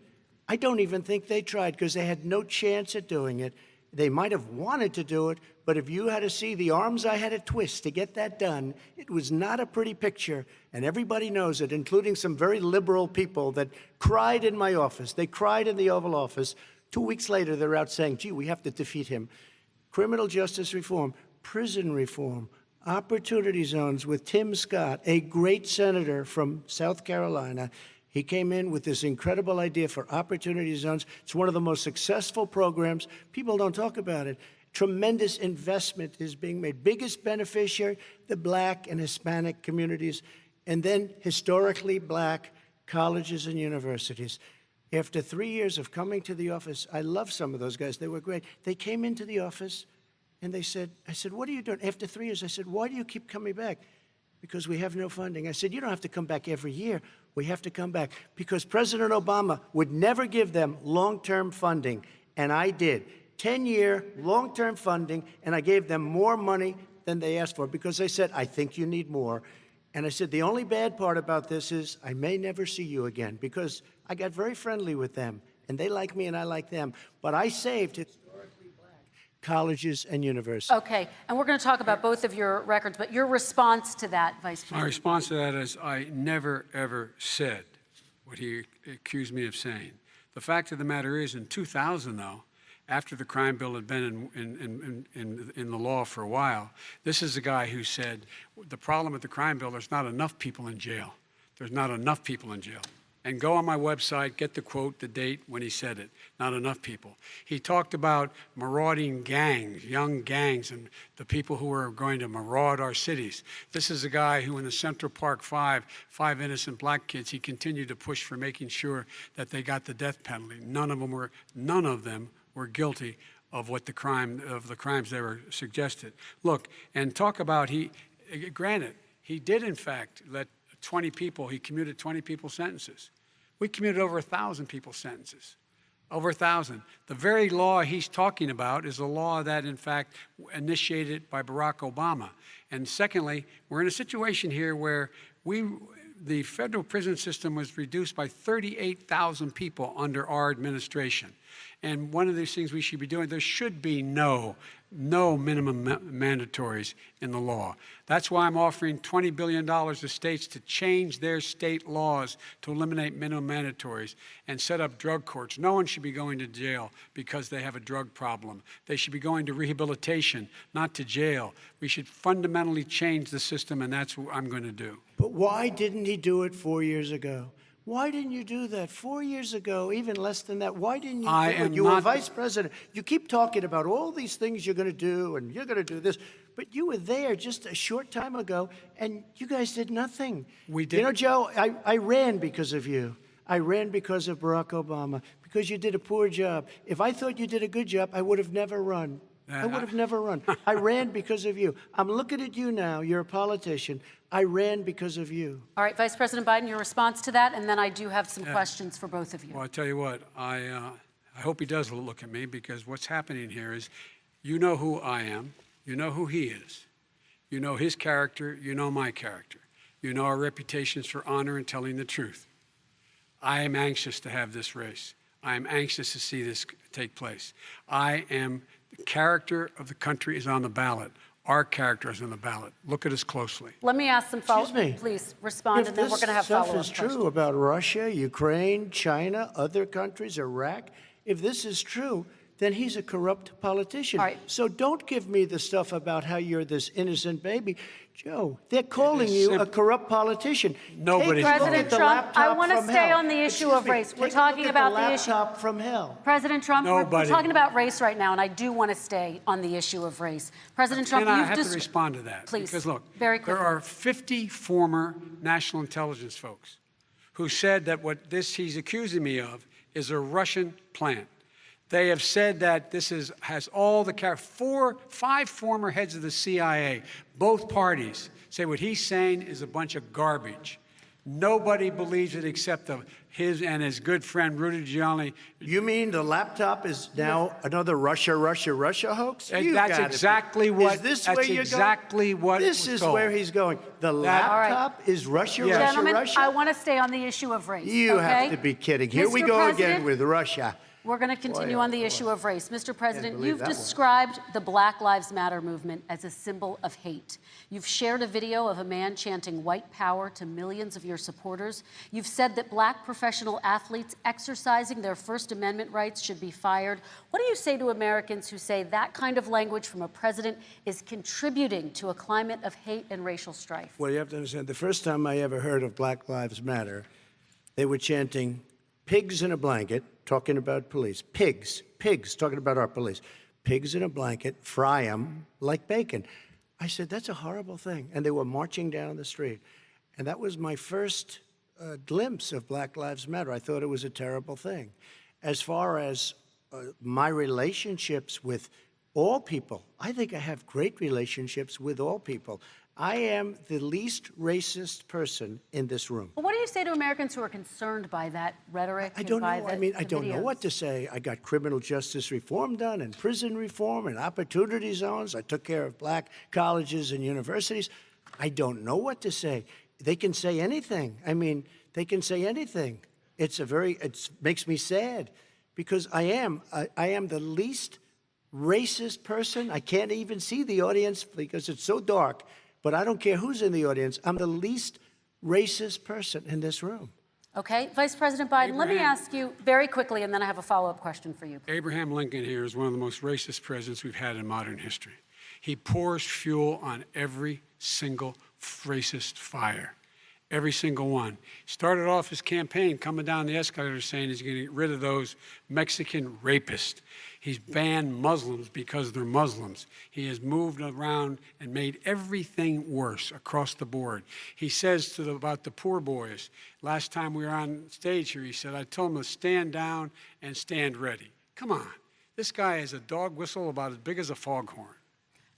I don't even think they tried because they had no chance at doing it. They might have wanted to do it, but if you had to see the arms I had to twist to get that done, it was not a pretty picture, and everybody knows it, including some very liberal people that cried in my office. They cried in the Oval Office. 2 weeks later, they're out saying, gee, we have to defeat him. Criminal justice reform, prison reform, opportunity zones with Tim Scott, a great senator from South Carolina. He came in with this incredible idea for opportunity zones. It's one of the most successful programs. People don't talk about it. Tremendous investment is being made. Biggest beneficiary, the black and Hispanic communities, and then historically black colleges and universities. After 3 years of coming to the office, I love some of those guys. They were great. They came into the office and they said, I said, what are you doing? After 3 years, I said, why do you keep coming back? Because we have no funding. I said, you don't have to come back every year. We have to come back because President Obama would never give them long-term funding, and I did. 10-year long-term funding, and I gave them more money than they asked for because they said, I think you need more. And I said, the only bad part about this is I may never see you again because I got very friendly with them, and they like me and I like them. But I saved historically black colleges and universities. Okay, and we're going to talk about both of your records, but your response to that, Vice President? My response to that is I never, ever said what he accused me of saying. The fact of the matter is, in 2000, though, after the crime bill had been in the law for a while, this is the guy who said, the problem with the crime bill, there's not enough people in jail. There's not enough people in jail. And go on my website, get the quote, the date when he said it. Not enough people. He talked about marauding gangs, young gangs, and the people who were going to maraud our cities. This is a guy who in the Central Park Five innocent black kids, he continued to push for making sure that they got the death penalty. None of them were guilty of the crimes they were suggested. Look, and talk about granted, he did in fact let 20 people, he commuted 20 people's sentences. We commuted over 1,000 people's sentences, over 1,000. The very law he's talking about is a law that, in fact, initiated by Barack Obama. And secondly, we're in a situation here where the federal prison system was reduced by 38,000 people under our administration. And one of these things we should be doing, there should be no no minimum mandatories in the law. That's why I'm offering $20 billion to states to change their state laws to eliminate minimum mandatories and set up drug courts. No one should be going to jail because they have a drug problem. They should be going to rehabilitation, not to jail. We should fundamentally change the system, and that's what I'm going to do. But why didn't he do it 4 years ago? Why didn't you do that 4 years ago, even less than that? Why didn't you do it? You were vice president. You keep talking about all these things you're going to do, and you're going to do this. But you were there just a short time ago, and you guys did nothing. We did. You know, Joe, I ran because of you. I ran because of Barack Obama, because you did a poor job. If I thought you did a good job, I would have never run. I would have never run. I ran because of you. I'm looking at you now. You're a politician. I ran because of you. All right, Vice President Biden, your response to that, and then I do have some questions for both of you. Well, I tell you what, I hope he does look at me, because what's happening here is, you know who I am, you know who he is, you know his character, you know my character, you know our reputations for honor and telling the truth. I am anxious to have this race. I am anxious to see this take place. The character of the country is on the ballot. Our character is on the ballot. Look at us closely. Let me ask some follow-up. Excuse me. Please respond, and then we're going to have follow-up If this stuff is questions. true about Russia, Ukraine, China, other countries, Iraq, if this is true, then he's a corrupt politician. All right. So don't give me the stuff about how you're this innocent baby. Joe, they're calling you a corrupt politician. Nobody's Take a look President at the Trump, I laptop wanna from stay hell. on the issue Excuse of me. race. We're Take a talking look at about the the issue. laptop from hell. President Trump, we're Nobody. talking about race right now, and I do want to stay on the issue of race. President Trump, And I you've have to just respond to that. Please, Because look, very there quickly. are 50 former national intelligence folks who said that what he's accusing me of is a Russian plant. They have said that this has all the five former heads of the CIA, both parties, say what he's saying is a bunch of garbage. Nobody believes it except his and his good friend Rudy Giuliani. You mean the laptop is now another Russia hoax? And You that's gotta exactly be. what- Is this that's where you're exactly going? what This was is where told. he's going. The All laptop is Russia, Yes. Gentlemen, Russia. I want to stay on the issue of race. You okay? have to be kidding. Here we Mr. go President, again with Russia. We're going to continue Boy, on the boy. issue of race. Mr. President, believe you've that one. described the Black Lives Matter movement as a symbol of hate. You've shared a video of a man chanting white power to millions of your supporters. You've said that black professional athletes exercising their First Amendment rights should be fired. What do you say to Americans who say that kind of language from a president is contributing to a climate of hate and racial strife? Well, you have to understand, the first time I ever heard of Black Lives Matter, they were chanting pigs in a blanket, talking about police. Pigs, talking about our police. Pigs in a blanket, fry them like bacon. I said, that's a horrible thing. And they were marching down the street. And that was my first glimpse of Black Lives Matter. I thought it was a terrible thing. As far as my relationships with all people, I think I have great relationships with all people. I am the least racist person in this room. But what do you say to Americans who are concerned by that rhetoric? I don't know. and by I mean, I the don't know videos? what to say. I got criminal justice reform done and prison reform and opportunity zones. I took care of black colleges and universities. I don't know what to say. They can say anything. I mean, they can say anything. It makes me sad because I am the least racist person. I can't even see the audience because it's so dark. But I don't care who's in the audience. I'm the least racist person in this room. Okay, Vice President Biden, let me ask you very quickly, and then I have a follow-up question for you. Abraham Lincoln here is one of the most racist presidents we've had in modern history. He pours fuel on every single racist fire, every single one. He started off his campaign coming down the escalator saying he's going to get rid of those Mexican rapists. He's banned Muslims because they're Muslims. He has moved around and made everything worse across the board. He says about the poor boys, last time we were on stage here, he said, I told them to stand down and stand ready. Come on. This guy is a dog whistle about as big as a foghorn.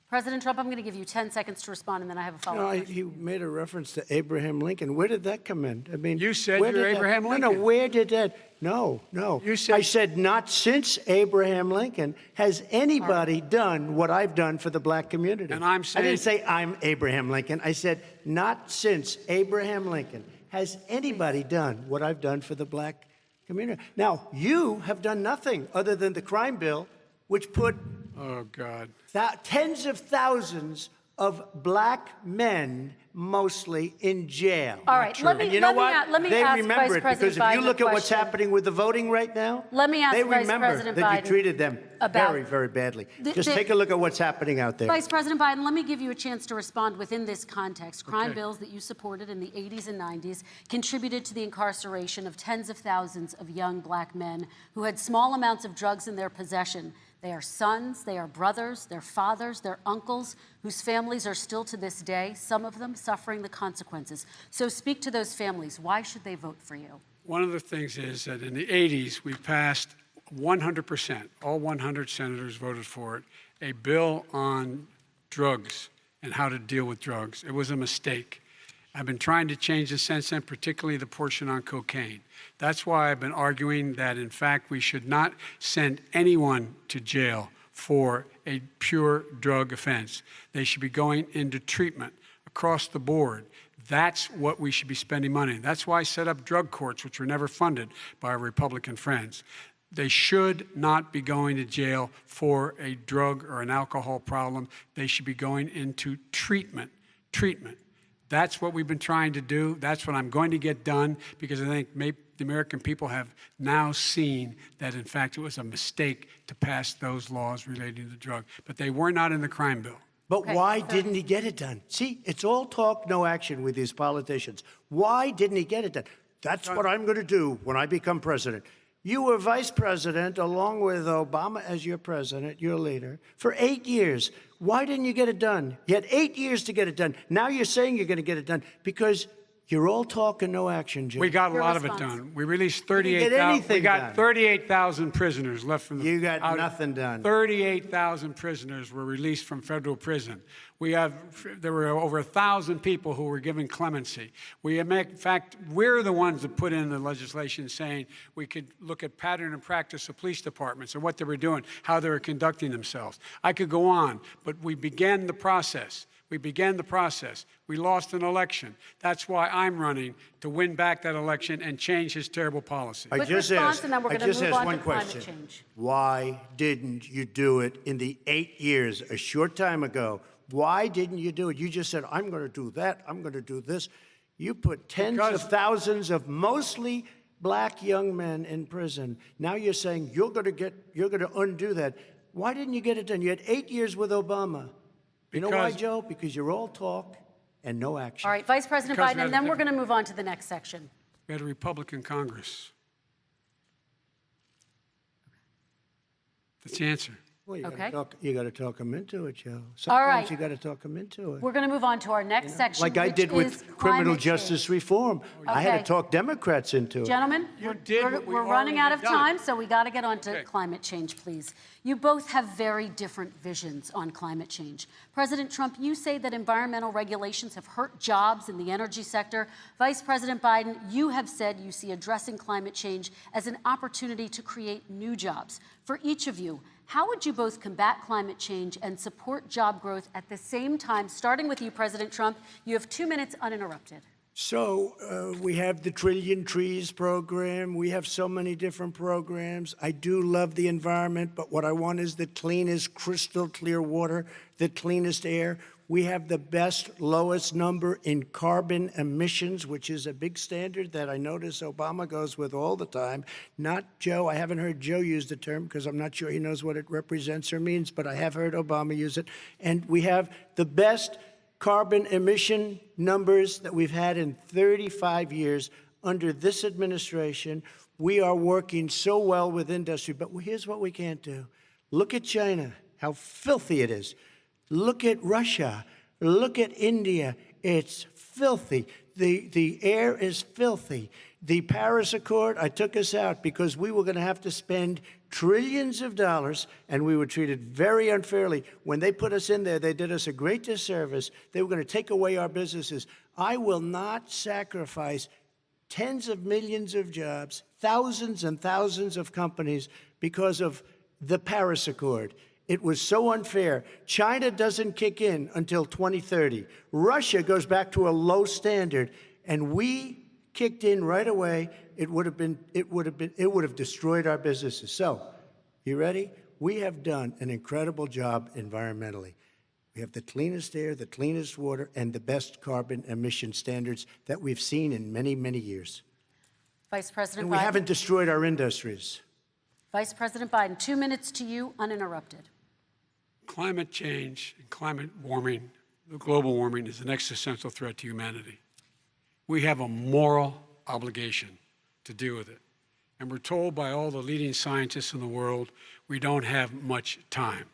President Trump, I'm going to give you 10 seconds to respond, and then I have a You follow-up know, question. he made a reference to Abraham Lincoln. Where did that come in? I mean, You said where you're did that- Abraham No, Lincoln. where did that? No. You said- I said not since Abraham Lincoln has anybody done what I've done for the black community. And I'm I saying- didn't say I'm Abraham Lincoln. I said not since Abraham Lincoln has anybody done what I've done for the black community. Now, you have done nothing other than the crime bill, which put Oh, God. Tens of thousands of black men, mostly, in jail. All right, let me, And you know let me, what? let me They ask remember Vice it President because if you Biden look a at what's question. happening with the voting right now, Let me ask they Vice remember President that Biden you treated them about- very, very badly. The- Just the- take a look at what's happening out there. Vice President Biden, let me give you a chance to respond within this context. Crime Okay. bills that you supported in the 80s and 90s contributed to the incarceration of tens of thousands of young black men who had small amounts of drugs in their possession. They are sons, they are brothers, they're fathers, they're uncles, whose families are still to this day, some of them suffering the consequences. So speak to those families. Why should they vote for you? One of the things is that in the 80s, we passed 100%, all 100 senators voted for it, a bill on drugs and how to deal with drugs. It was a mistake. I've been trying to change the since then, particularly the portion on cocaine. That's why I've been arguing that, in fact, we should not send anyone to jail for a pure drug offense. They should be going into treatment across the board. That's what we should be spending money on. That's why I set up drug courts, which were never funded by our Republican friends. They should not be going to jail for a drug or an alcohol problem. They should be going into treatment. That's what we've been trying to do. That's what I'm going to get done, because I think the American people have now seen that, in fact, it was a mistake to pass those laws relating to drug. But they were not in the crime bill. But Okay, why so- didn't he get it done? See, it's all talk, no action with these politicians. Why didn't he get it done? That's what I'm going to do when I become president. You were vice president along with Obama as your president, your leader, for 8 years. Why didn't you get it done? You had 8 years to get it done. Now you're saying you're going to get it done because you're all talk and no action, Jim. We got a Your lot of it response. done. We released didn't get 38,000. We anything got done. 38,000 prisoners left from the. You got nothing done. 38,000 prisoners were released from federal prison. There were over 1,000 people who were given clemency. In fact, we're the ones that put in the legislation saying we could look at pattern and practice of police departments and what they were doing, how they were conducting themselves. I could go on, but we began the process. We lost an election. That's why I'm running to win back that election and change his terrible policy. I Quick just response, asked, and then we're I gonna just move asked on one to climate question. change. Why didn't you do it in the 8 years, a short time ago? Why didn't you do it? You just said, I'm going to do that, I'm going to do this. You put tens Because- of thousands of mostly black young men in prison. Now you're saying you're going to undo that. Why didn't you get it done? You had 8 years with Obama. You know why, Because- Joe? Because you're all talk and no action. All right, Vice President Because we Biden, had and a then we're different- going to move on to the next section. We had a Republican Congress. That's the answer. Well, you Okay. got to talk them into it, Joe. All right. Sometimes you got to talk them into it. We're going to move on to our next section, Like I which did is with criminal climate justice change. reform. I had Okay. to talk Democrats into it. Gentlemen, You did what we we're running out of already done. time, so we got to get on to Okay. climate change, please. You both have very different visions on climate change. President Trump, you say that environmental regulations have hurt jobs in the energy sector. Vice President Biden, you have said you see addressing climate change as an opportunity to create new jobs. For each of you, how would you both combat climate change and support job growth at the same time? Starting with you, President Trump, you have 2 minutes uninterrupted. So we have the Trillion Trees program. We have so many different programs. I do love the environment, but what I want is the cleanest, crystal clear water, the cleanest air. We have the best, lowest number in carbon emissions, which is a big standard that I notice Obama goes with all the time. Not Joe. I haven't heard Joe use the term because I'm not sure he knows what it represents or means, but I have heard Obama use it. And we have the best carbon emission numbers that we've had in 35 years under this administration. We are working so well with industry, but here's what we can't do. Look at China, how filthy it is. Look at Russia. Look at India. It's filthy. The air is filthy. The Paris Accord, I took us out because we were going to have to spend trillions of dollars, and we were treated very unfairly. When they put us in there, they did us a great disservice. They were going to take away our businesses. I will not sacrifice tens of millions of jobs, thousands and thousands of companies because of the Paris Accord. It was so unfair. China doesn't kick in until 2030. Russia goes back to a low standard, and we kicked in right away. It would have destroyed our businesses. So, you ready? We have done an incredible job environmentally. We have the cleanest air, the cleanest water, and the best carbon emission standards that we've seen in many, many years. Vice President And we Biden. haven't destroyed our industries. Vice President Biden, 2 minutes to you, uninterrupted. Climate change and climate warming, global warming, is an existential threat to humanity. We have a moral obligation to deal with it. And we're told by all the leading scientists in the world we don't have much time.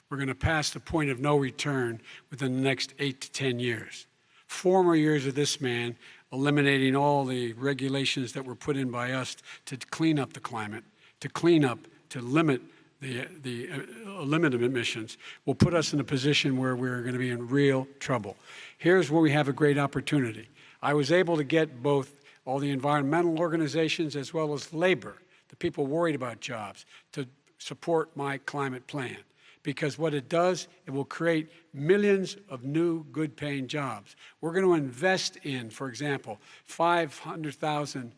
We're going to pass the point of no return within the next 8 to 10 years. 4 more years of this man eliminating all the regulations that were put in by us to clean up the climate, to limit limit emissions, will put us in a position where we're going to be in real trouble. Here's where we have a great opportunity. I was able to get both all the environmental organizations as well as labor, the people worried about jobs, to support my climate plan. Because what it does, it will create millions of new good-paying jobs. We're going to invest in, for example, 50,000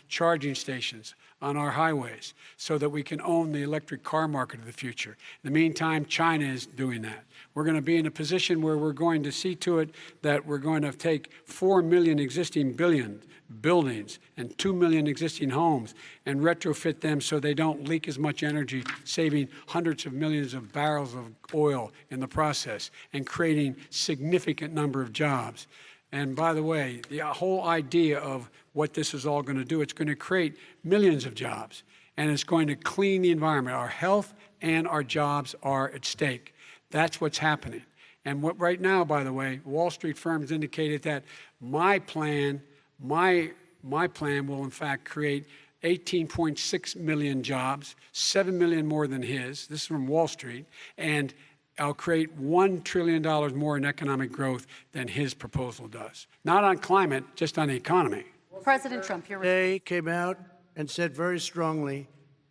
charging stations on our highways so that we can own the electric car market of the future. In the meantime, China is doing that. We're going to be in a position where we're going to see to it that we're going to take 4 million existing buildings and 2 million existing homes and retrofit them so they don't leak as much energy, saving hundreds of millions of barrels of oil in the process and creating significant number of jobs. And by the way, the whole idea of what this is all going to do, it's going to create millions of jobs, and it's going to clean the environment. Our health and our jobs are at stake. That's what's happening. And what right now, by the way, Wall Street firms indicated that my plan will in fact create 18.6 million jobs, 7 million more than his. This is from Wall Street. And I'll create $1 trillion more in economic growth than his proposal does. Not on climate, just on the economy. President Trump, your Today came out and said very strongly,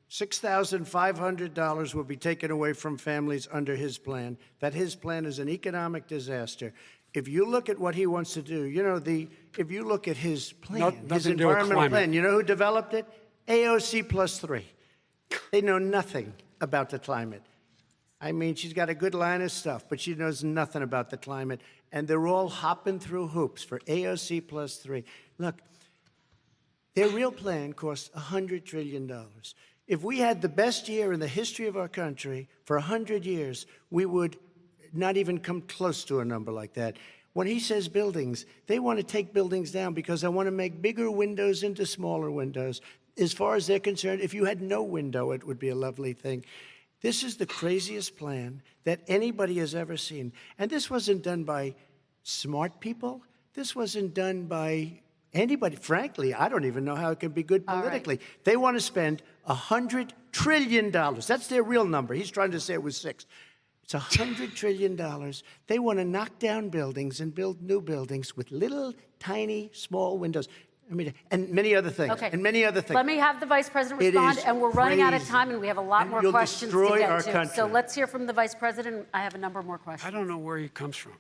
$6,500 will be taken away from families under his plan, that his plan is an economic disaster. If you look at what he wants to do, if you look at his plan, his environmental plan, you know who developed it? AOC plus 3. They know nothing about the climate. I mean, she's got a good line of stuff, but she knows nothing about the climate. And they're all hopping through hoops for AOC plus 3. Look, their real plan costs $100 trillion. If we had the best year in the history of our country for 100 years, we would not even come close to a number like that. When he says buildings, they want to take buildings down because they want to make bigger windows into smaller windows. As far as they're concerned, if you had no window, it would be a lovely thing. This is the craziest plan that anybody has ever seen. And this wasn't done by smart people. This wasn't done by anybody. Frankly, I don't even know how it can be good politically. Right. They want to spend $100 trillion. That's their real number. He's trying to say it was 6. It's $100 trillion. They want to knock down buildings and build new buildings with little, tiny, small windows. I mean, and many other things. Okay. And many other things. Let me have the Vice President It respond, is and we're running out of crazy. time, and we have a lot And more you'll questions to destroy get our to. country. So let's hear from the Vice President. I have a number more questions. I don't know where he comes from.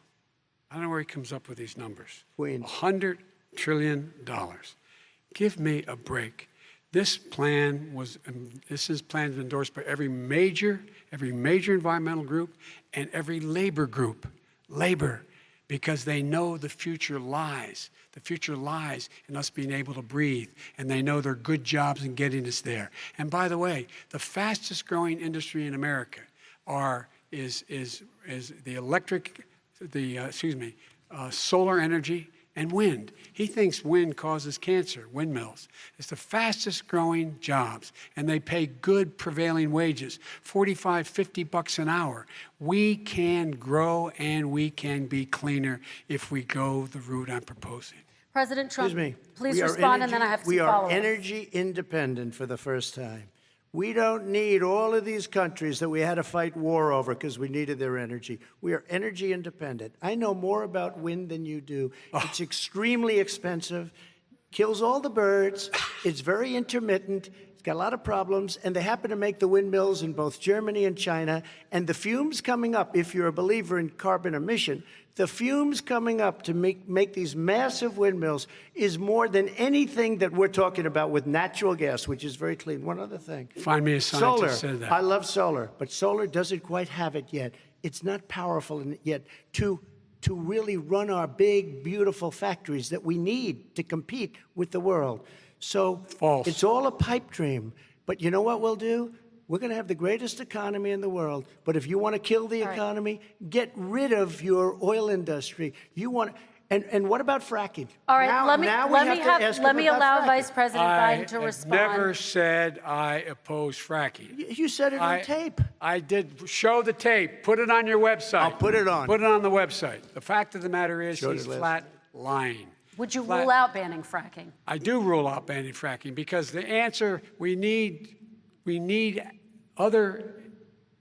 I don't know where he comes up with these numbers. Queens. $100 trillion. Give me a break. This plan was endorsed by every major environmental group and every labor group. Labor, because they know the future lies. The future lies in us being able to breathe, and they know there are good jobs in getting us there. And by the way, the fastest growing industry in America is solar energy and wind. He thinks wind causes cancer, windmills. It's the fastest growing jobs, and they pay good prevailing wages, $45, $50 an hour. We can grow and we can be cleaner if we go the route I'm proposing. President Trump, Excuse me. please We are respond, and then I have some We are follow-ups. energy independent for the first time. We don't need all of these countries that we had to fight war over because we needed their energy. We are energy independent. I know more about wind than you do. It's extremely expensive, kills all the birds. It's very intermittent. It's got a lot of problems, and they happen to make the windmills in both Germany and China. And the fumes coming up, if you're a believer in carbon emission, the fumes coming up to make these massive windmills is more than anything that we're talking about with natural gas, which is very clean. One other thing. Find me a scientist that said that. I love solar, but solar doesn't quite have it yet. It's not powerful yet to really run our big, beautiful factories that we need to compete with the world. So False. It's all a pipe dream. But you know what we'll do? We're going to have the greatest economy in the world. But if you want to kill the economy, get rid of your oil industry. You want, and what about fracking? All right, Now let me let me allow Vice President Biden to I respond. never said I oppose fracking. You said it on tape. I did. Show the tape. Put it on your website. I'll put it on. Put it on the website. The fact of the matter is Show he's the list. flat lying. Would you rule out banning fracking? I do rule out banning fracking because the answer, we need other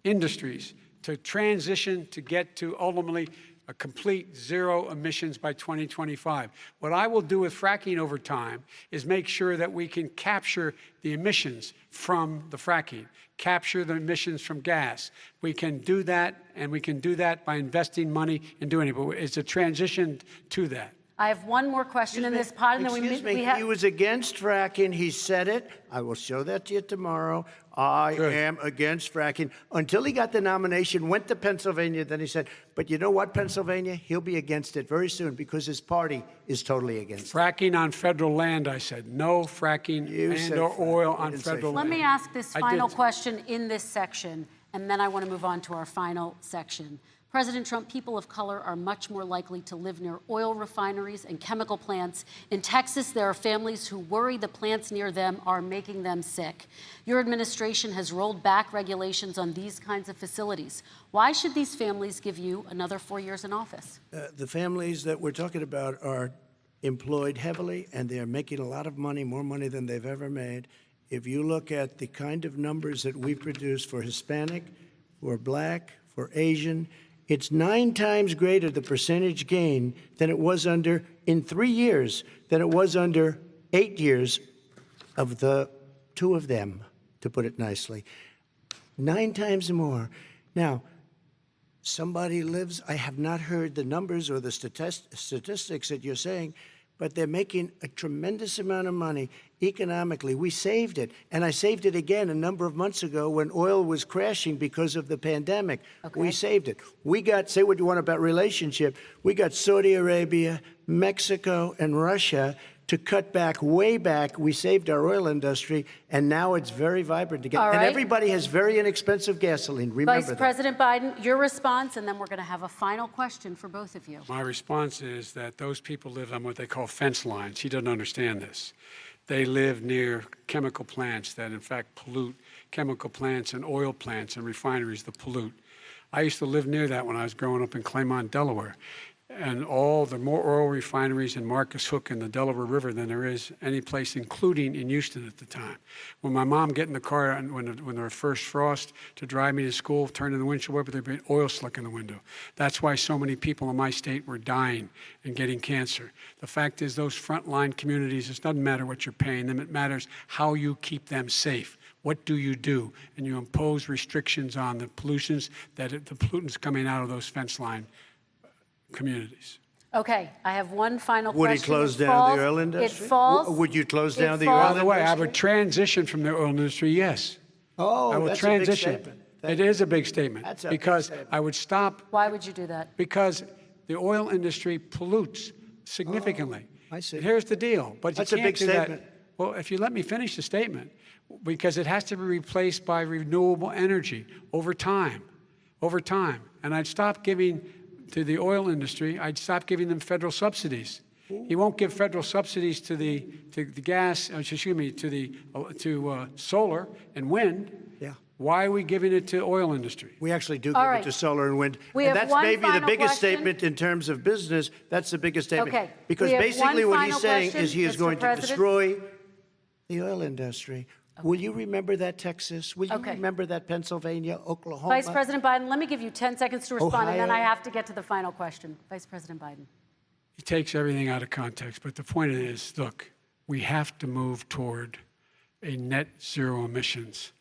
industries to transition to get to ultimately a complete zero emissions by 2025. What I will do with fracking over time is make sure that we can capture the emissions from the fracking, capture the emissions from gas. We can do that, and we can do that by investing money and doing it. But it's a transition to that. I have one more question in this pod, and then we have. He was against fracking. He said it. I will show that to you tomorrow. I am against fracking. Until he got the nomination, went to Pennsylvania, then he said, but you know what, Pennsylvania? He'll be against it very soon because his party is totally against it. Fracking on federal land, I said. No fracking and/or oil on federal land. Let me ask this final question in this section, and then I want to move on to our final section. President Trump, people of color are much more likely to live near oil refineries and chemical plants. In Texas, there are families who worry the plants near them are making them sick. Your administration has rolled back regulations on these kinds of facilities. Why should these families give you another 4 years in office? The families that we're talking about are employed heavily, and they're making a lot of money, more money than they've ever made. If you look at the kind of numbers that we produce for Hispanic, for Black, for Asian, it's 9 times greater, the percentage gain, than it was in 3 years, than it was under 8 years of the 2 of them, to put it nicely. 9 times more. Now, somebody lives, I have not heard the numbers or the statistics that you're saying, but they're making a tremendous amount of money economically. We saved it, and I saved it again a number of months ago when oil was crashing because of the pandemic. Okay. We saved it. We got, say what you want about relationship, we got Saudi Arabia, Mexico, and Russia to cut back, way back. We saved our oil industry, and now it's very vibrant again. All right. And everybody has very inexpensive gasoline. Remember Vice President Biden, your response, and then we're going to have a final question for both of you. My response is that those people live on what they call fence lines. He doesn't understand this. They live near chemical plants that, in fact, pollute, chemical plants and oil plants and refineries that pollute. I used to live near that when I was growing up in Claymont, Delaware. And all the more oil refineries in Marcus Hook and the Delaware River than there is any place, including in Houston at the time. When my mom get in the car and when there was first frost to drive me to school, turning the windshield wiper, there'd be oil slick in the window. That's why so many people in my state were dying and getting cancer. The fact is, those frontline communities, it doesn't matter what you're paying them, it matters how you keep them safe. What do? And you impose restrictions on the pollutions the pollutants coming out of those fence line communities. Okay, I have one final question. Would he close down the oil industry? It falls. Would you close down the oil industry? By the way, I would transition from the oil industry, yes. Oh, I will that's transition. a big statement. It is a big statement. That's a because big statement. I would stop. Why would you do that? Because the oil industry pollutes significantly. I see. And here's the deal. But That's you a can't big do statement. that. Well, if you let me finish the statement, because it has to be replaced by renewable energy over time. And I'd stop giving to the oil industry, I'd stop giving them federal subsidies. He won't give federal subsidies to the gas, to solar and wind. Yeah. Why are we giving it to oil industry? We actually do give All it right. to solar and wind. We And have that's one maybe the final biggest question. statement in terms of business. That's the biggest statement. Okay. Because We have basically one what he's final saying question, is he is Mr. going to President. destroy the oil industry. Okay. Will you remember that, Texas? Will you Okay. remember that, Pennsylvania, Oklahoma? Vice President Biden, let me give you 10 seconds to respond, and then I Ohio. have to get to the final question. Vice President Biden. He takes everything out of context. But the point is, look, we have to move toward a net zero emissions.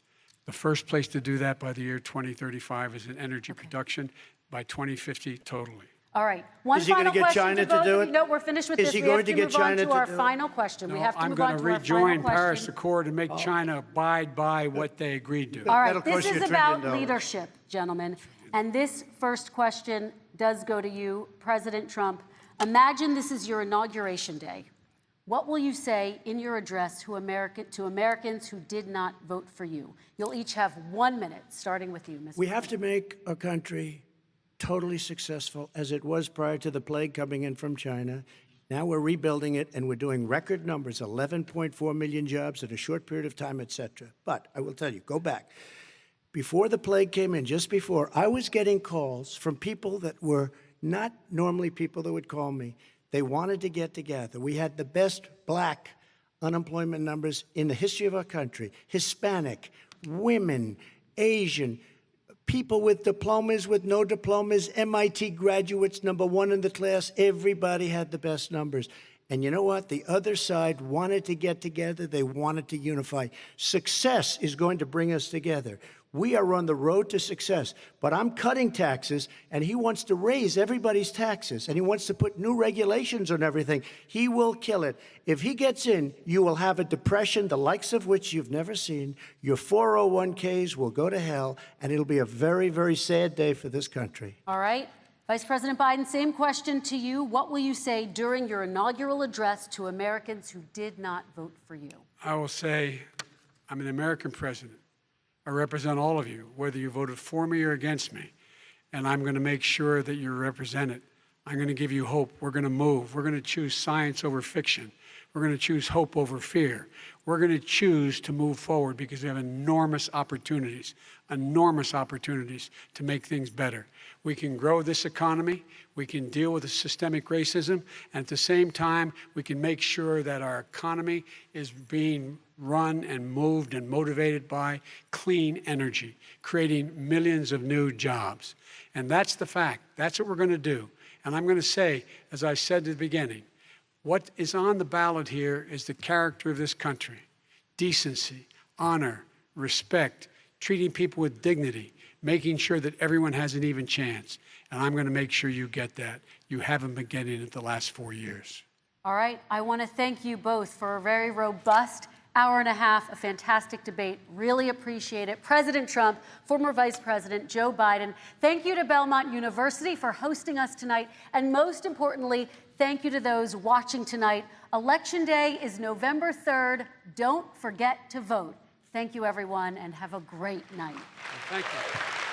The first place to do that by the year 2035 is in energy production, by 2050 totally. All right. One Is he gonna final get question China to to both do of you. it? No, we're finished with Is this. he We going have to to get move on China to to our do it? final question. We have to I'm move going on to to our final rejoin Paris question. Accord and make China abide by what they agreed to. All That'll right, this cost you is $1 trillion. about leadership, gentlemen. And this first question does go to you, President Trump. Imagine this is your inauguration day. What will you say in your address to Americans who did not vote for you? You'll each have 1 minute, starting with you, Mr. We have to make our country totally successful as it was prior to the plague coming in from China. Now we're rebuilding it, and we're doing record numbers, 11.4 million jobs in a short period of time, et cetera. But I will tell you, go back. Before the plague came in, just before, I was getting calls from people that were not normally people that would call me. They wanted to get together. We had the best black unemployment numbers in the history of our country. Hispanic, women, Asian, people with diplomas, with no diplomas, MIT graduates, #1 in the class. Everybody had the best numbers. And you know what? The other side wanted to get together. They wanted to unify. Success is going to bring us together. We are on the road to success, but I'm cutting taxes, and he wants to raise everybody's taxes, and he wants to put new regulations on everything. He will kill it. If he gets in, you will have a depression, the likes of which you've never seen. Your 401ks will go to hell, and it'll be a very, very sad day for this country. All right. Vice President Biden, same question to you. What will you say during your inaugural address to Americans who did not vote for you? I will say, I'm an American president. I represent all of you, whether you voted for me or against me. And I'm going to make sure that you're represented. I'm going to give you hope. We're going to move. We're going to choose science over fiction. We're going to choose hope over fear. We're going to choose to move forward because we have enormous opportunities to make things better. We can grow this economy. We can deal with the systemic racism. And at the same time, we can make sure that our economy is being run and moved and motivated by clean energy, creating millions of new jobs. And that's the fact. That's what we're going to do. And I'm going to say, as I said at the beginning, what is on the ballot here is the character of this country: decency, honor, respect, treating people with dignity, making sure that everyone has an even chance. And I'm going to make sure you get that. You haven't been getting it the last 4 years. All right. I want to thank you both for a very robust hour and a half, a fantastic debate. Really appreciate it. President Trump, former Vice President Joe Biden, thank you to Belmont University for hosting us tonight. And most importantly, thank you to those watching tonight. Election Day is November 3rd. Don't forget to vote. Thank you, everyone, and have a great night. Thank you.